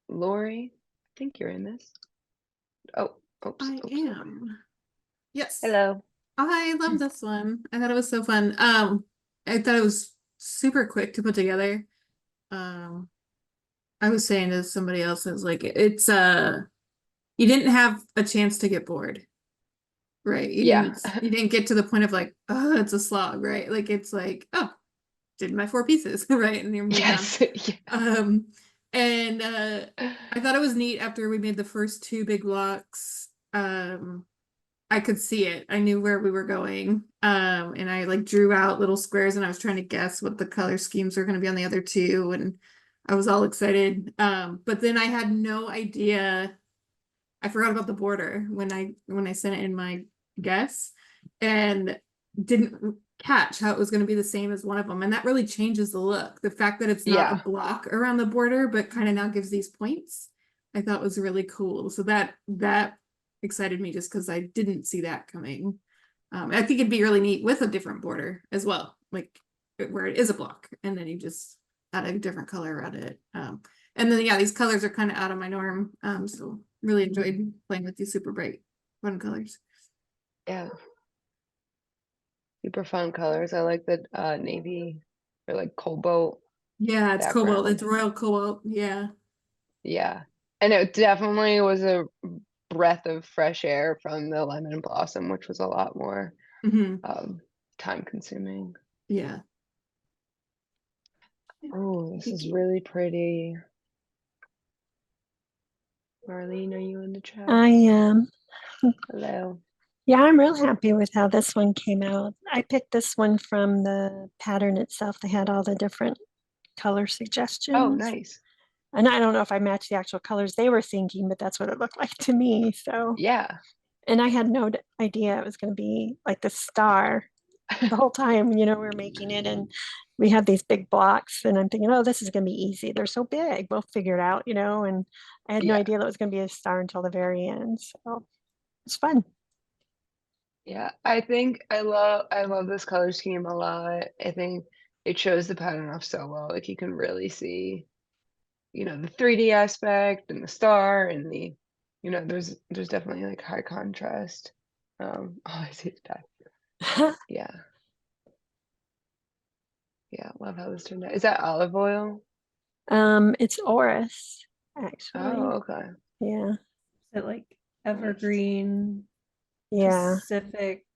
Lori, I think you're in this. Oh, oops. I oops. am. Yes. Hello. I love this one. I thought it was so fun. I thought it was super quick to put together. Um, I was saying to somebody else, I was like, it's you didn't have a chance to get bored, right? Yeah. You didn't get to the point of like, oh, it's a slog, right? Like it's like, oh, did my 4 pieces, right? And you moved on. Yes. Yeah. And I thought it was neat after we made the first 2 big blocks. I could see it. I knew where we were going. And I like drew out little squares and I was trying to guess what the color schemes were going to be on the other 2. And I was all excited. But then I had no idea I forgot about the border when I sent it in my guess, and didn't catch how it was going to be the same as one of them, and that really changes the look. The fact that it's not a Yeah. block around the border, but kind of now gives these points, I thought was really cool. So that excited me just because I didn't see that coming. I think it'd be really neat with a different border as well, like where it is a block, and then you just add a different color around it. And then yeah, these colors are kind of out of my norm. So really enjoyed playing with these super bright, fun colors. Yeah. Super fun colors. I like the navy or like cobalt Yeah, it's cobalt. background. It's royal cobalt. Yeah. Yeah. And it definitely was a breath of fresh air from the lemon blossom, which was a lot more Hmm. time consuming. Yeah. Oh, this Thank is you. really pretty. Marlene, are you in the chat? I am. Hello. Yeah, I'm real happy with how this one came out. I picked this one from the pattern itself. They had all the different color Oh, suggestions. nice. And I don't know if I matched the actual colors they were thinking, but that's what it looked like to me. So, Yeah. and I had no idea it was going to be like the star the whole time, we were making it, and we had these big blocks, and I'm thinking, oh, this is going to be easy. They're so big. We'll figure it out, and I had no Yeah. idea that it was going to be a star until the very end. So it's fun. Yeah. I think I love this color scheme a lot. I think it shows the pattern off so well. Like you can really see, the 3D aspect and the star and there's definitely like high contrast. Oh, I see that. Yeah. Yeah, love how this turned out. Is that olive oil? It's Oris, actually. Oh, okay. Yeah. Is it like evergreen, Yeah. Pacific,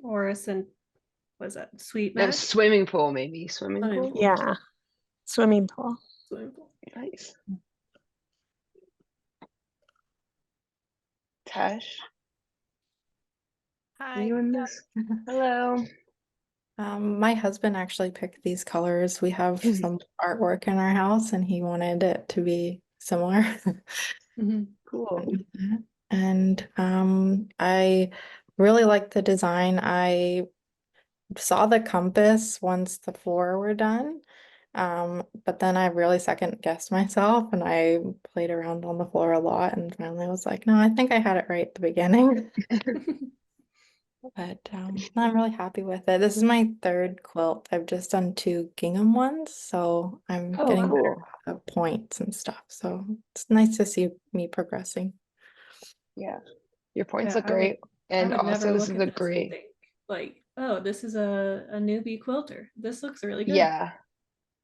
Oris, and was that Sweet No, Mac? swimming pool, maybe. Swimming Swimming pool? pool. Yeah. Swimming pool. Swimming pool. Nice. Tash, are Hi. you in this? Hello. My husband actually picked these colors. We have some artwork in our house and he wanted it to be similar. Cool. And I really like the design. I saw the compass once the floor were done. But then I really second guessed myself and I played around on the floor a lot and finally was like, no, I think I had it right at the beginning. But I'm really happy with it. This is my third quilt. I've just done 2 gingham ones, so I'm Oh, getting better cool. at points and stuff. So it's nice to see me progressing. Yeah. Your points Yeah, look I would- great. And I would also never this look is at a this and great. think, like, oh, this is a newbie quilter. This looks really good. Yeah.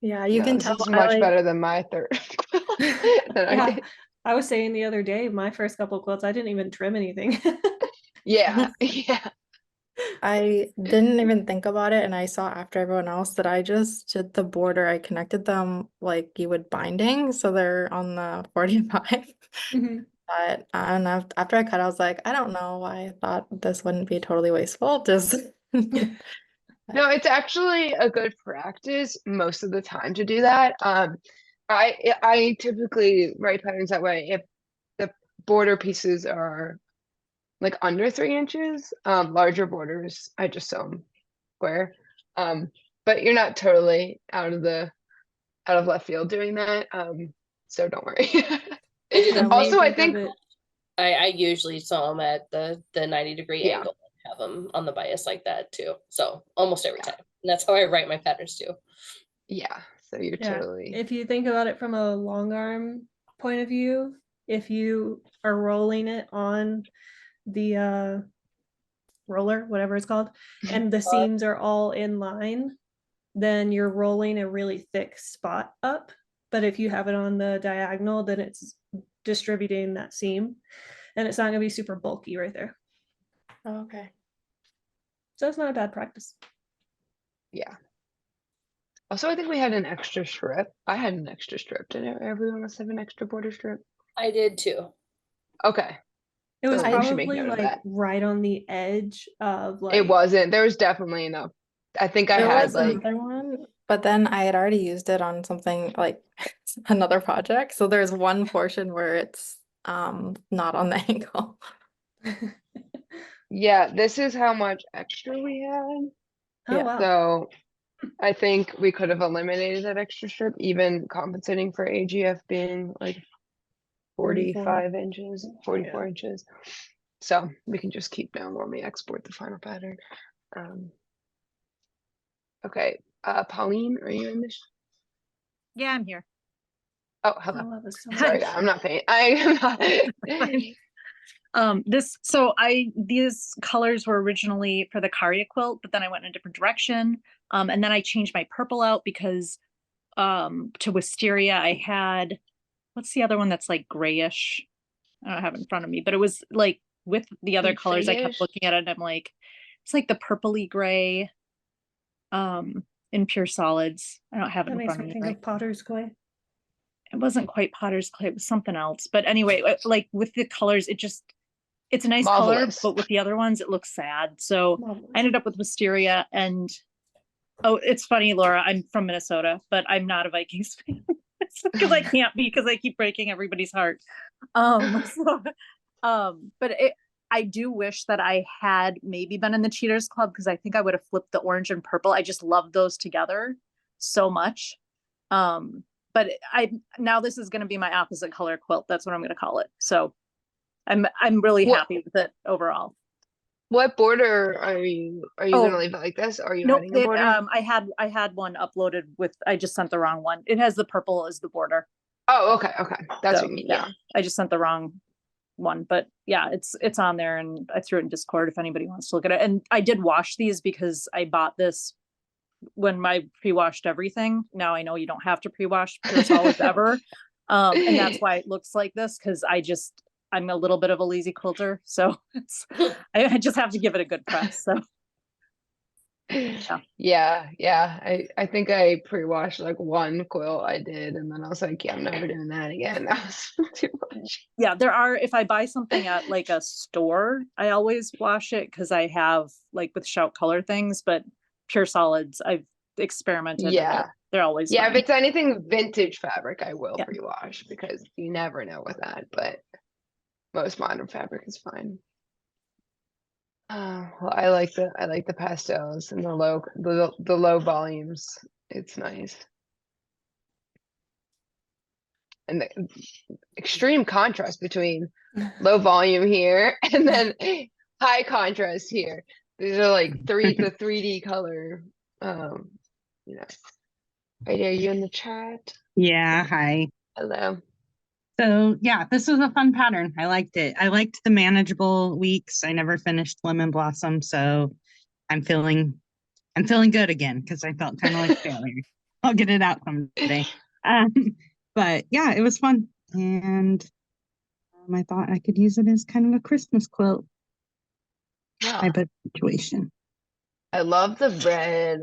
Yeah, you No, can this tell is I much like better than my third quilt that I Yeah. did. I was saying the other day, my first couple quilts, I didn't even trim anything. Yeah. Yeah. I didn't even think about it and I saw after everyone else that I just did the border. I connected them like you would binding, so they're on the 45. Mhm. But and after I cut, I was like, I don't know why I thought this wouldn't be totally wasteful. Just No, it's actually a good practice most of the time to do that. I typically write patterns that way if the border pieces are like under 3 inches. Larger borders, I just sew them square. But you're not totally out of left field doing that. So don't worry. I do the Also, I Think of think it. I usually sew them at the 90-degree Yeah. angle and have them on the bias like that too. So almost every time. And that's how I write my patterns too. yeah. So you're Yeah. totally If you think about it from a long arm point of view, if you are rolling it on the roller, whatever it's called, and the seams are all in line, then you're rolling a really thick spot up. But if you have it on the diagonal, then it's distributing that seam and it's not going to be super bulky right there. okay. So it's not a bad practice. yeah. Also, I think we had an extra strip. I had an extra strip. Did everyone else have an extra border strip? I did too. Okay. It was So we should make probably note of like that. right on the edge of like It wasn't. There was definitely enough. I think I There had was like another one, but then I had already used it on something like another project. So there's one portion where it's not on the ankle. Yeah, this is how much extra we had. Oh, Yeah. wow. So I think we could have eliminated that extra strip, even compensating for AGF being like 45 inches, 44 inches. So we can just keep down when we export the final pattern. Okay, Pauline, are you in this? Yeah, I'm here. Oh, I hello. love this so Sorry, much. I'm not paying. I am not. These colors were originally for the Caria quilt, but then I went in a different direction. And then I changed my purple out because to wisteria I had, what's the other one that's like grayish? I don't have it in front of me, but it was like with the other colors, I kept Grayish? looking at it and I'm like, it's like the purpley gray in pure solids. I don't have it That in makes front me of me think right. of Potter's Clay. It wasn't quite Potter's Clay, it was something else. But anyway, like with the colors, it's a nice color, Marvelous. but with the other ones, it looks sad. So Marvelous. I ended up with wisteria. And oh, it's funny, Laura, I'm from Minnesota, but I'm not a Vikings fan. Because I can't be, because I keep breaking everybody's heart. I do wish that I had maybe been in the Cheaters Club, because I think I would have flipped the orange and purple. I just love those together so much. But now this is going to be my opposite color quilt. That's what I'm going to call it. So I'm really What- happy with it overall. What border are you gonna leave it like this? Or are you Nope, adding a border? I had one uploaded with, I just sent the wrong one. It has the purple as the border. Oh, okay, that's So, what you mean. yeah, I just sent the wrong one, but yeah, it's on there, and I threw it in Discord if anybody wants to look at it. And I did wash these because I bought this when I pre-washed everything. Now I know you don't have to pre-wash pure solids ever. And that's why it looks like this, because I'm a little bit of a lazy quilter, so I just have to give it a good press. So Yeah. I think I pre-washed like one quilt I did, and then I was like, yeah, I'm never doing that again. That was too much. yeah, if I buy something at like a store, I always wash it because I have like with shout color things, but pure solids, I've experimented. And Yeah. they're always Yeah, if fine. it's anything vintage fabric, I will Yeah. pre-wash, because you never know with that, but most modern fabric is fine. Well, I like the pastels and the low volumes. It's nice. And the extreme contrast between low volume here and then high contrast here. These are like the 3D color. You know. Right, are you in the chat? Yeah, hi. Hello. So yeah, this was a fun pattern. I liked it. I liked the manageable weeks. I never finished Lemon Blossom, so I'm feeling good again, because I felt kind of like failure. I'll get it out someday. But yeah, it was fun, and I thought I could use it as kind of a Christmas quilt type of situation. I love the red.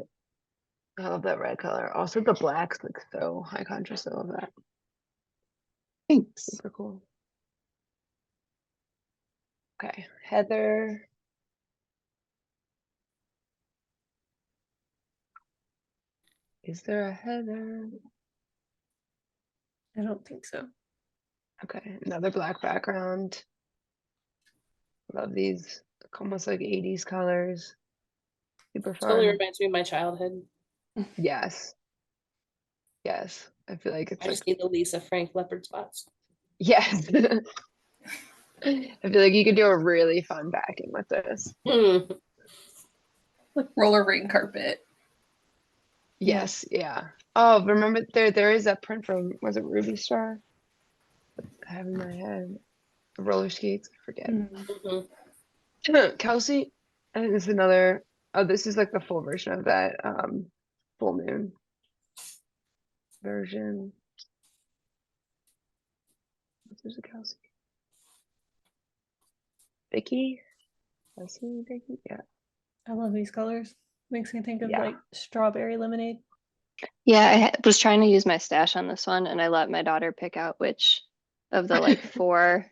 I love that red color. Also, the blacks look so high contrast. I love that. Thanks. Super cool. Okay, Heather. Is there a Heather? I don't think so. Okay, another black background. Love these, almost like 80s colors. Super Totally fun. reminds me of my childhood. Yes. Yes. I feel like it's I just need the Lisa Frank leopard spots. yes. I feel like you could do a really fun backing with this. Like roller rain carpet. Yes, yeah. Oh, remember there is that print from, was it Ruby Star? I have in my head. The roller skates, I forget. Kelsey, I think this is another, oh, this is like the full version of that full moon version. There's a Kelsey. Vicky? Kelsey, Vicky? Yeah. I love these colors. Makes me think of Yeah. like strawberry lemonade. Yeah, I was trying to use my stash on this one, and I let my daughter pick out which of the like 4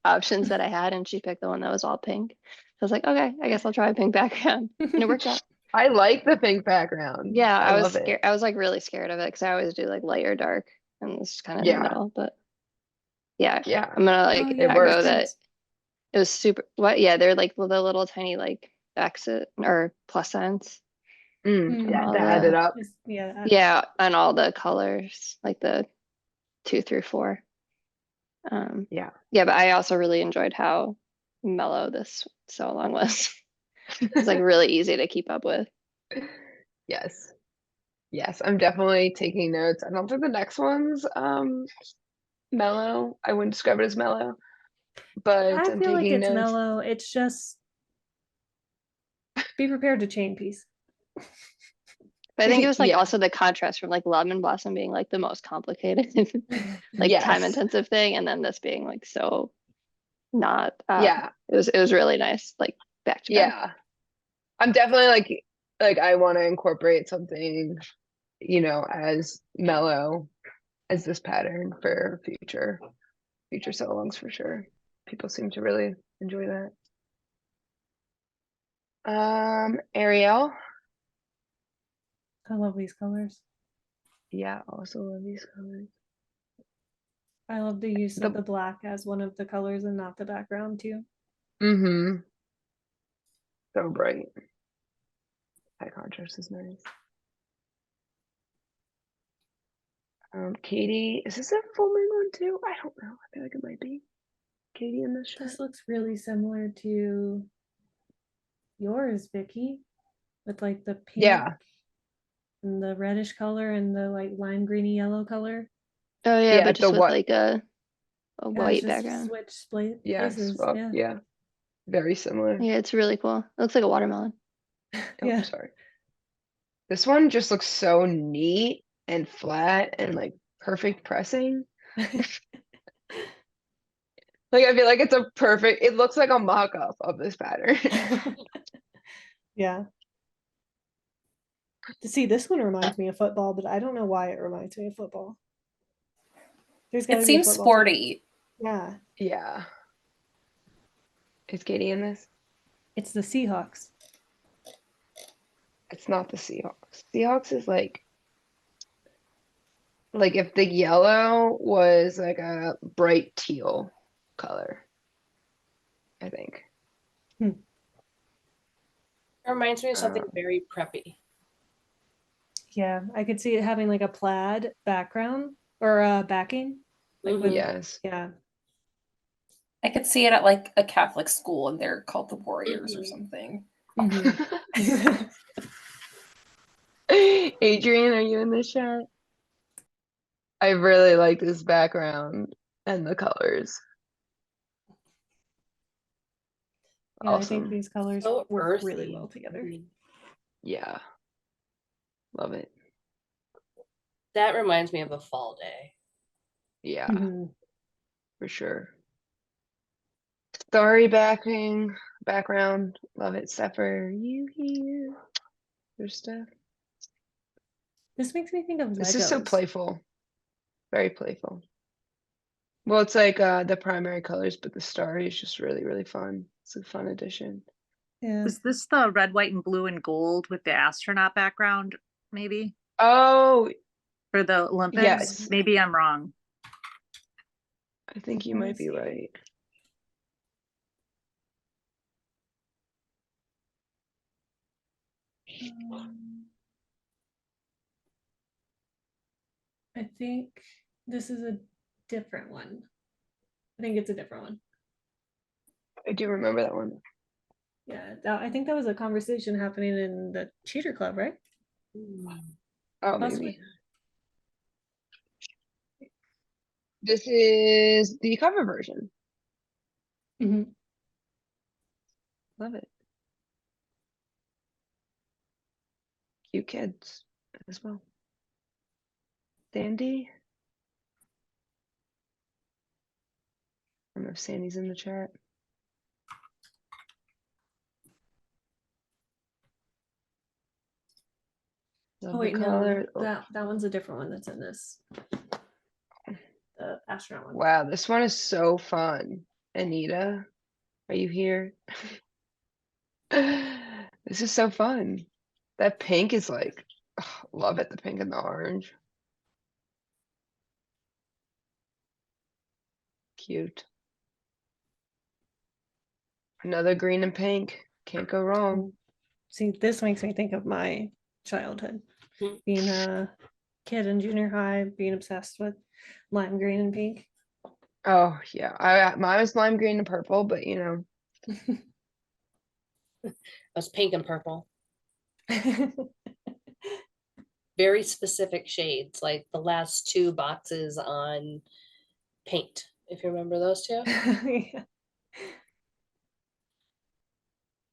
options that I had, and she picked the one that was all pink. So I was like, okay, I guess I'll try a pink background, and it worked out. I like the pink background. Yeah, I was love scared. it. I was like really scared of it because I always do like light or dark, and this is kind of in the middle. But Yeah, Yeah. I'm gonna Oh, like yeah, works. echo that. It was super. What? Yeah, they're like the little tiny like exit or plus signs. Mm, on yeah, all that added the up. Yeah. yeah on all the colors, like the 2 through 4. Yeah. Yeah, but I also really enjoyed how mellow this so long was. It's like really easy to keep up with. Yes. Yes, I'm definitely taking notes. I don't think the next one's mellow. I wouldn't describe it as mellow, but I I'm feel like taking it's notes. mellow. It's just be prepared to chain piece. But I think it was like Yeah. also the contrast from like Lemon Blossom being like the most complicated, like time Yes. intensive thing, and then this being like so not. Yeah. It was really nice, like back to back. Yeah. I'm definitely like I want to incorporate something, as mellow as this pattern for future solo-longs for sure. People seem to really enjoy that. Ariel. I love these colors. Yeah, also love these colors. I love the use The- of the black as one of the colors and not the background too. Mm-hmm. So bright. High contrast is nice. Katie, is this a full moon one too? I don't know. I feel like it might be. Katie in this shot. This looks really similar to yours, Vicky, with like the pink Yeah. and the reddish color and the like lime greeny yellow color. Oh yeah, Yeah, but the just with what? like a Yeah, it's white just background. switch Yes. places. Well, Yeah. yeah. Very similar. Yeah, it's really cool. It looks like a watermelon. Oh, Yeah. sorry. This one just looks so neat and flat and like perfect pressing. Like I feel like it's a perfect, it looks like a mock-up of this pattern. Yeah. To see, this one reminds me of football, but I don't know why it reminds me of football. There's got It to be a seems football. sporty. Yeah, Yeah. Is Katie in this? it's the Seahawks. It's not the Seahawks. Seahawks is like if the yellow was like a bright teal color, I think. It reminds me of something Um, very preppy. Yeah, I could see it having like a plaid background or backing. Like with, Yes. yeah. I could see it at like a Catholic school and they're called the Warriors or something. Mhm. Adrian, are you in this shot? I really like this background and the colors. Yeah, I think Awesome. these colors So work really earthy. well together. Yeah. Love it. That reminds me of a fall day. Yeah, Mhm. for sure. Starry background. Love it. Steph, are you here? Your stuff. This makes me think of Legos. This is so playful. Very playful. Well, it's like the primary colors, but the starry is just really, really fun. It's a fun addition. Yeah. Is this the red, white, and blue and gold with the astronaut background, maybe? Oh, For the Olympics? yes. Maybe I'm wrong. I think you might be right. I think this is a different one. I think it's a different one. I do remember that one. Yeah, I think that was a conversation happening in the cheater club, right? Oh, Possibly. maybe. This is the cover version. Mhm. Love it. Cute kids as well. Sandy. I don't know if Sandy's in the chat. Love Oh wait, the no, color. Oh, that one's a different one that's in this. The astronaut one. wow, this one is so fun. Anita, are you here? This is so fun. That pink is like, love it, the pink and the orange. Cute. Another green and pink. Can't go wrong. See, this makes me think of my childhood, Mm. being a kid in junior high, being obsessed with lime green and pink. Oh yeah, mine was lime green and purple, but you know, It was pink and purple. Very specific shades, like the last two boxes on paint, if you remember those two.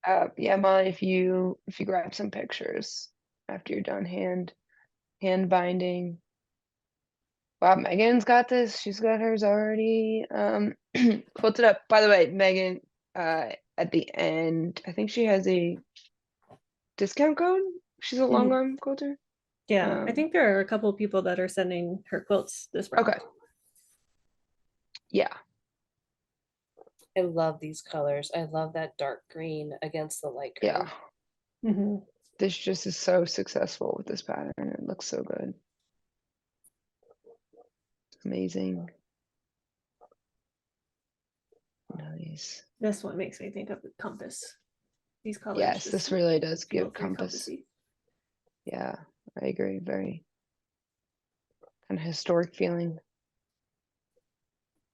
Yeah. yeah, Molly, if you grab some pictures after you're done hand binding. Wow, Megan's got this. She's got hers already quilted up. By the way, Megan, at the end, I think she has a discount code. She's a long arm quilter. Yeah, I think there are a couple of people that are sending her quilts this round. Okay. Yeah. I love these colors. I love that dark green against the light green. Yeah. This just is so successful with this pattern. It looks so good. Amazing. Nice. This one makes me think of the compass. These colors. Yes, just this really does feel give very compass. compassy. Yeah, I agree. Very kind of historic feeling.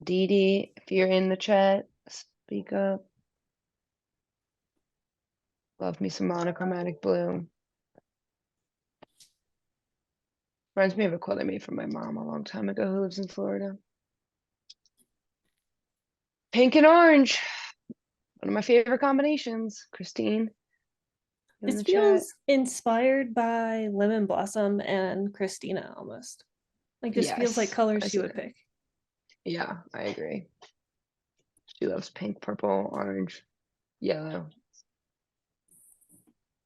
Dee Dee, if you're in the chat, speak up. Love me some monochromatic blue. Reminds me of a quilt I made for my mom a long time ago who lives in Florida. Pink and orange. One of my favorite combinations. Christine. In This the feels chat. inspired by Lemon Blossom and Christina almost. Like this feels like Yes, colors I she see would that. pick. Yeah, I agree. She loves pink, purple, orange, yellow.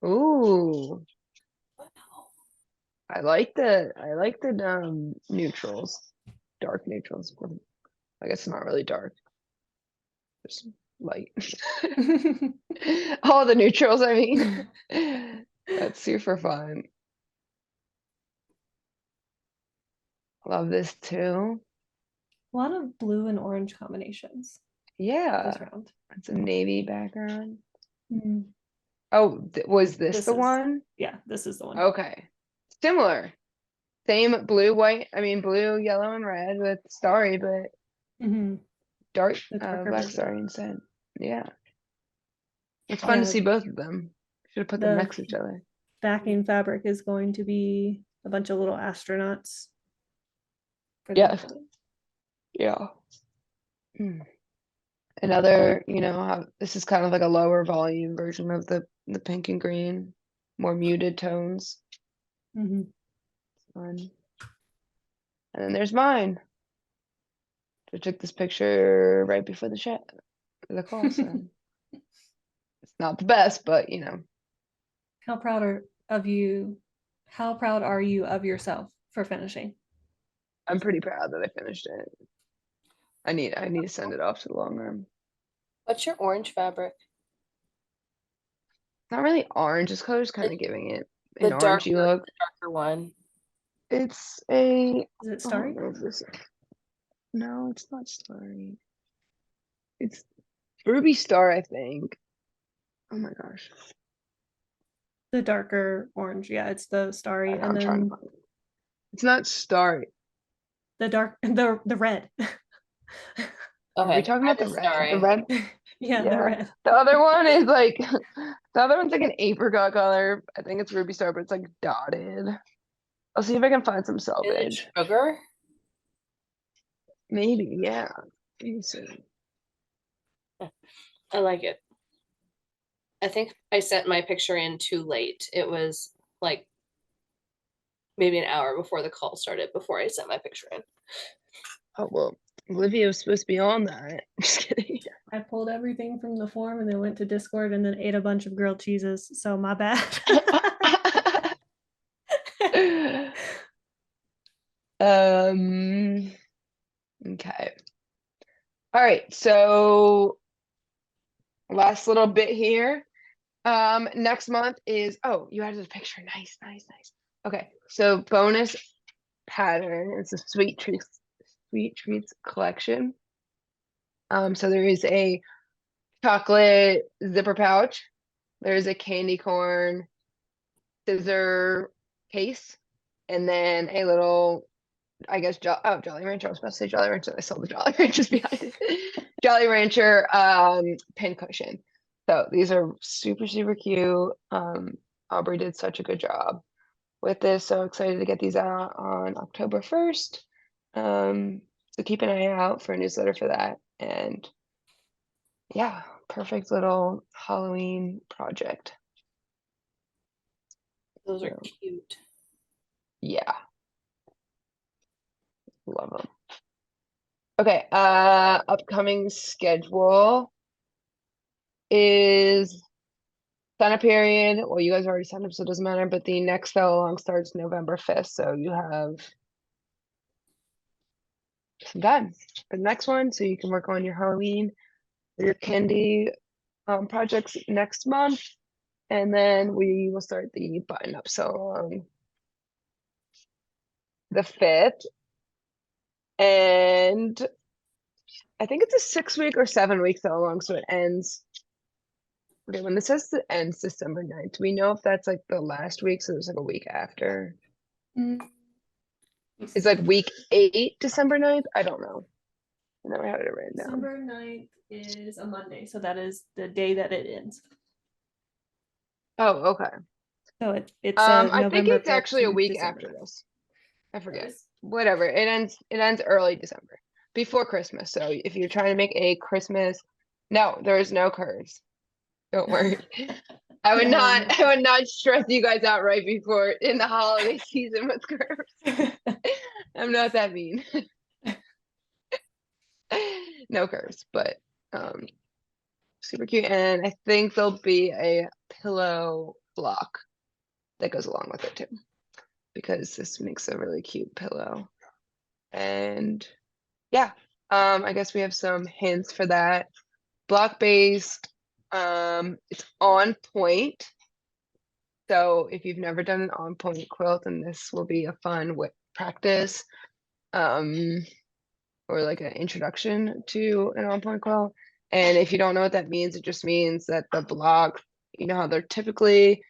Ooh. I like the neutrals. Dark neutrals. I guess it's not really dark. Just light. All the neutrals, I mean. That's super fun. Love this too. A lot of blue and orange combinations this Yeah. round. It's a navy background. Mhm. Oh, was this This the is- one? Yeah, this is the one. Okay. Similar. Same blue, white, blue, yellow, and red with starry, but Mhm. dark The darker black version. starry instead. Yeah. It's fun to Yeah. see both of them. Should have put them The next to each other. backing fabric is going to be a bunch of little astronauts. For the Yes. quilt. Yeah. Another, this is kind of like a lower volume version of the pink and green, more muted tones. Mhm. Fun. And then there's mine. I took this picture right before the chat, the call, so it's not the best, but How proud are you of yourself for finishing? I'm pretty proud that I finished it. I need to send it off to the long arm. What's your orange fabric? Not really orange, this color's kind of giving it an The darker, orangey look. darker one. It's a Is it starry? No, it's not starry. It's Ruby Star, I think. Oh my gosh. The darker orange, yeah, it's the starry, and I'm trying then to find it. It's not starry. the dark, the red. Are we Okay, talking about the red? The red? Yeah, the red. The other one is like the other one's like an apricot color. I think it's Ruby Star, but it's like dotted. I'll see if I can find some Is salvage. it sugar? Maybe, yeah. Maybe so. I like it. I think I sent my picture in too late. It was like maybe an hour before the call started before I sent my picture in. Oh well, Olivia was supposed to be on that. Just kidding. I pulled everything from the form and then went to Discord and then ate a bunch of grilled cheeses. So my bad. Okay. All right, so last little bit here. Next month is, oh, you added a picture. Nice. Okay, so bonus pattern. It's a Sweet Treats collection. So there is a chocolate zipper pouch. There's a candy corn scissor case, and then a little, I guess, Jolly Rancher. I was about to say Jolly Rancher. I saw the Jolly Ranchers behind it. Jolly Rancher pin cushion. So these are super, super cute. Aubrey did such a good job with this. So excited to get these out on October 1st. So keep an eye out for a newsletter for that. And yeah, perfect little Halloween project. Those are So, cute. yeah. Love them. Okay, upcoming schedule is sign up period. Well, you guys already signed up, so it doesn't matter, but the next sell along starts November 5th, so you have some time for the next one, so you can work on your Halloween or your candy projects next month, and then we will start the button up so the 5th, and I think it's a 6-week or 7-week so long, so it ends. Okay, when this says it ends December 9th, do we know if that's like the last week? So there's like a week after. It's like week 8, December 9th. I don't know. I never had it written down. December 9th is a Monday, so that is the day that it ends. Oh, okay. So it's I think November it's 5th actually a to week December after 9th. this. I forget. Nice. Whatever. It ends early December. Before Christmas. So if you're trying to make a Christmas, no, there's no curves. Don't worry. I would not stress you guys out right before in the holiday season with curves. I'm not that mean. No curves, but super cute. And I think there'll be a pillow block that goes along with it too, because this makes a really cute pillow. And yeah, I guess we have some hints for that. Block based, it's on point. So if you've never done an on point quilt, then this will be a fun practice, or like an introduction to an on point quilt. And if you don't know what that means, it just means that the block, you know how they're typically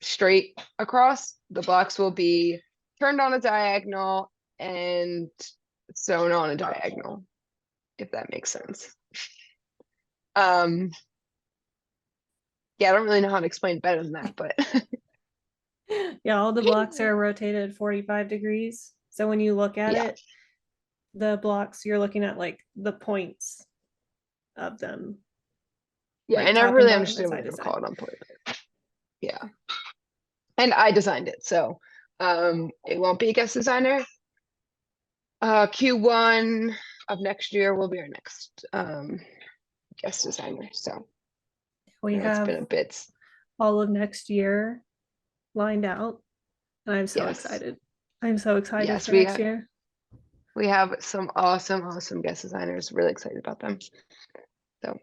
straight across, the blocks will be turned on a diagonal and sewn on a diagonal, if that makes sense. Yeah, I don't really know how to explain better than that, but Yeah, all the blocks are rotated 45 degrees. So when you look at Yeah. it, the blocks, you're looking at like the points of them. yeah, Like I never top and really bottom understood and what side they to were side. called on point. Yeah. And I designed it, so it won't be a guest designer. Q1 of next year will be our next guest designer. So We it's have been a bit. all of next year lined out. And I'm so Yes. excited. I'm so excited Yes, for next year. we have some awesome guest designers. Really excited about them. So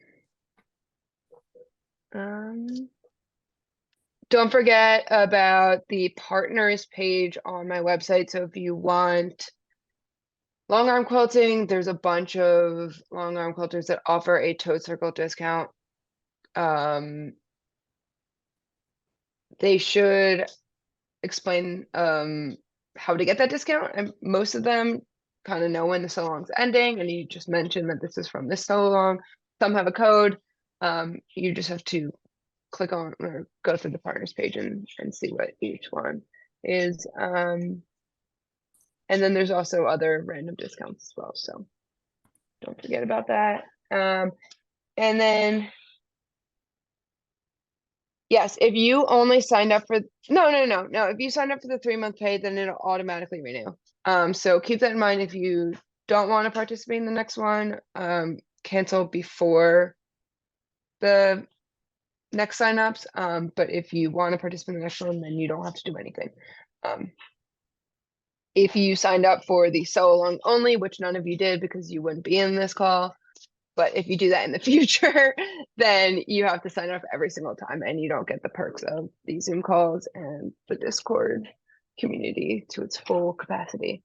don't forget about the partners page on my website. So if you want long arm quilting, there's a bunch of long arm quilters that offer a tote circle discount. They should explain how to get that discount, and most of them kind of know when the so long's ending, and you just mention that this is from this so long. Some have a code. You just have to click on or go through the partners page and see what each one is. And then there's also other random discounts as well, so don't forget about that. And then yes, if you only signed up for no, if you signed up for the 3-month pay, then it'll automatically renew. So keep that in mind. If you don't want to participate in the next one, cancel before the next signups. But if you want to participate in the next one, then you don't have to do anything. If you signed up for the so long only, which none of you did because you wouldn't be in this call, but if you do that in the future, then you have to sign up every single time and you don't get the perks of the Zoom calls and the Discord community to its full capacity.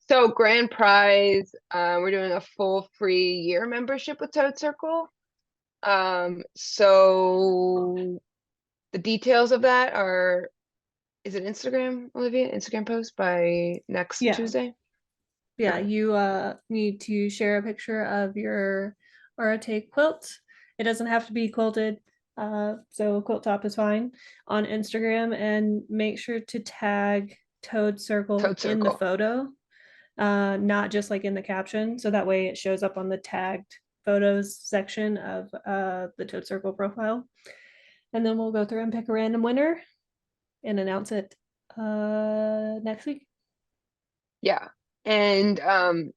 So grand prize, we're doing a full free year membership with Toad Circle. So the details of that are, is it Instagram, Olivia? Instagram post by next Yeah. Tuesday? Yeah, Okay. you need to share a picture of your Arete quilt. It doesn't have to be quilted, so quilt top is fine on Instagram, and make sure to tag Toad Circle Toad in the Circle. photo, not just like in the caption, so that way it shows up on the tagged photos section of the Toad Circle profile. And then we'll go through and pick a random winner and announce it next week. Yeah. And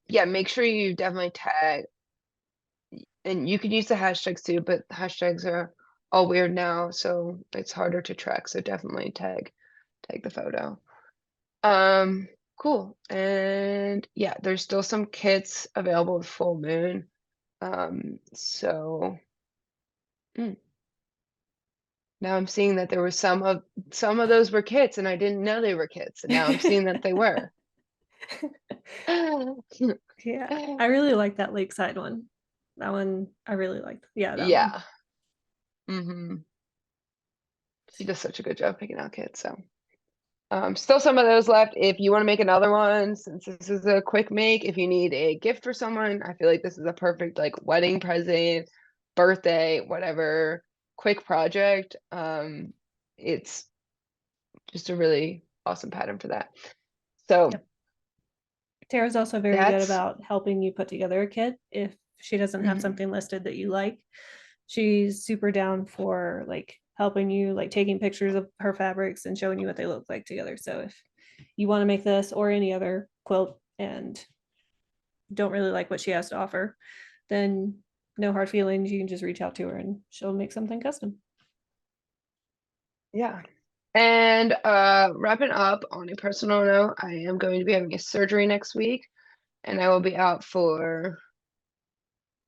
yeah, make sure you definitely tag, and you can use the hashtags too, but hashtags are all weird now, so it's harder to track. So definitely tag the photo. Cool. And yeah, there's still some kits available with full moon. So now I'm seeing that there were some of those were kits, and I didn't know they were kits, and now I'm seeing that they were. Yeah, I really like that lakeside one. That one I really liked. Yeah, that one. Yeah. She does such a good job picking out kits. So still some of those left. If you want to make another one, since this is a quick make, if you need a gift for someone, I feel like this is a perfect like wedding present, birthday, whatever, quick project. It's just a really awesome pattern for that. So Yep. Tara's also very good that's about helping you put together a kit if she doesn't have Mhm. something listed that you like. She's super down for like helping you, like taking pictures of her fabrics and showing you what they look like together. So if you want to make this or any other quilt and don't really like what she has to offer, then no hard feelings. You can just reach out to her and she'll make something custom. Yeah. And wrapping up on a personal note, I am going to be having a surgery next week, and I will be out for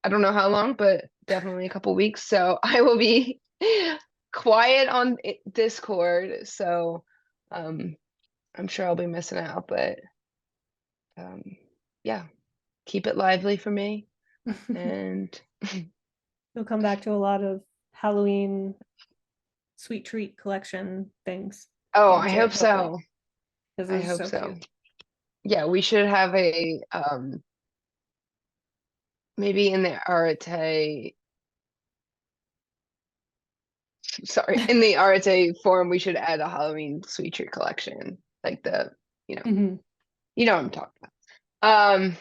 I don't know how long, but definitely a couple weeks. So I will be quiet on Discord. So I'm sure I'll be missing out, but yeah, keep it lively for me. And You'll come back to a lot of Halloween sweet treat collection things. oh, I'm I sure, hope hopefully, so. because I those are hope so so. cute. Yeah, we should have a maybe in the Arete, sorry, in the Arete forum, we should add a Halloween sweet treat collection, like Mhm. you know what I'm talking about.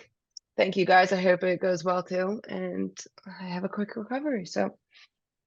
Thank you guys. I hope it goes well too, and I have a quick recovery. So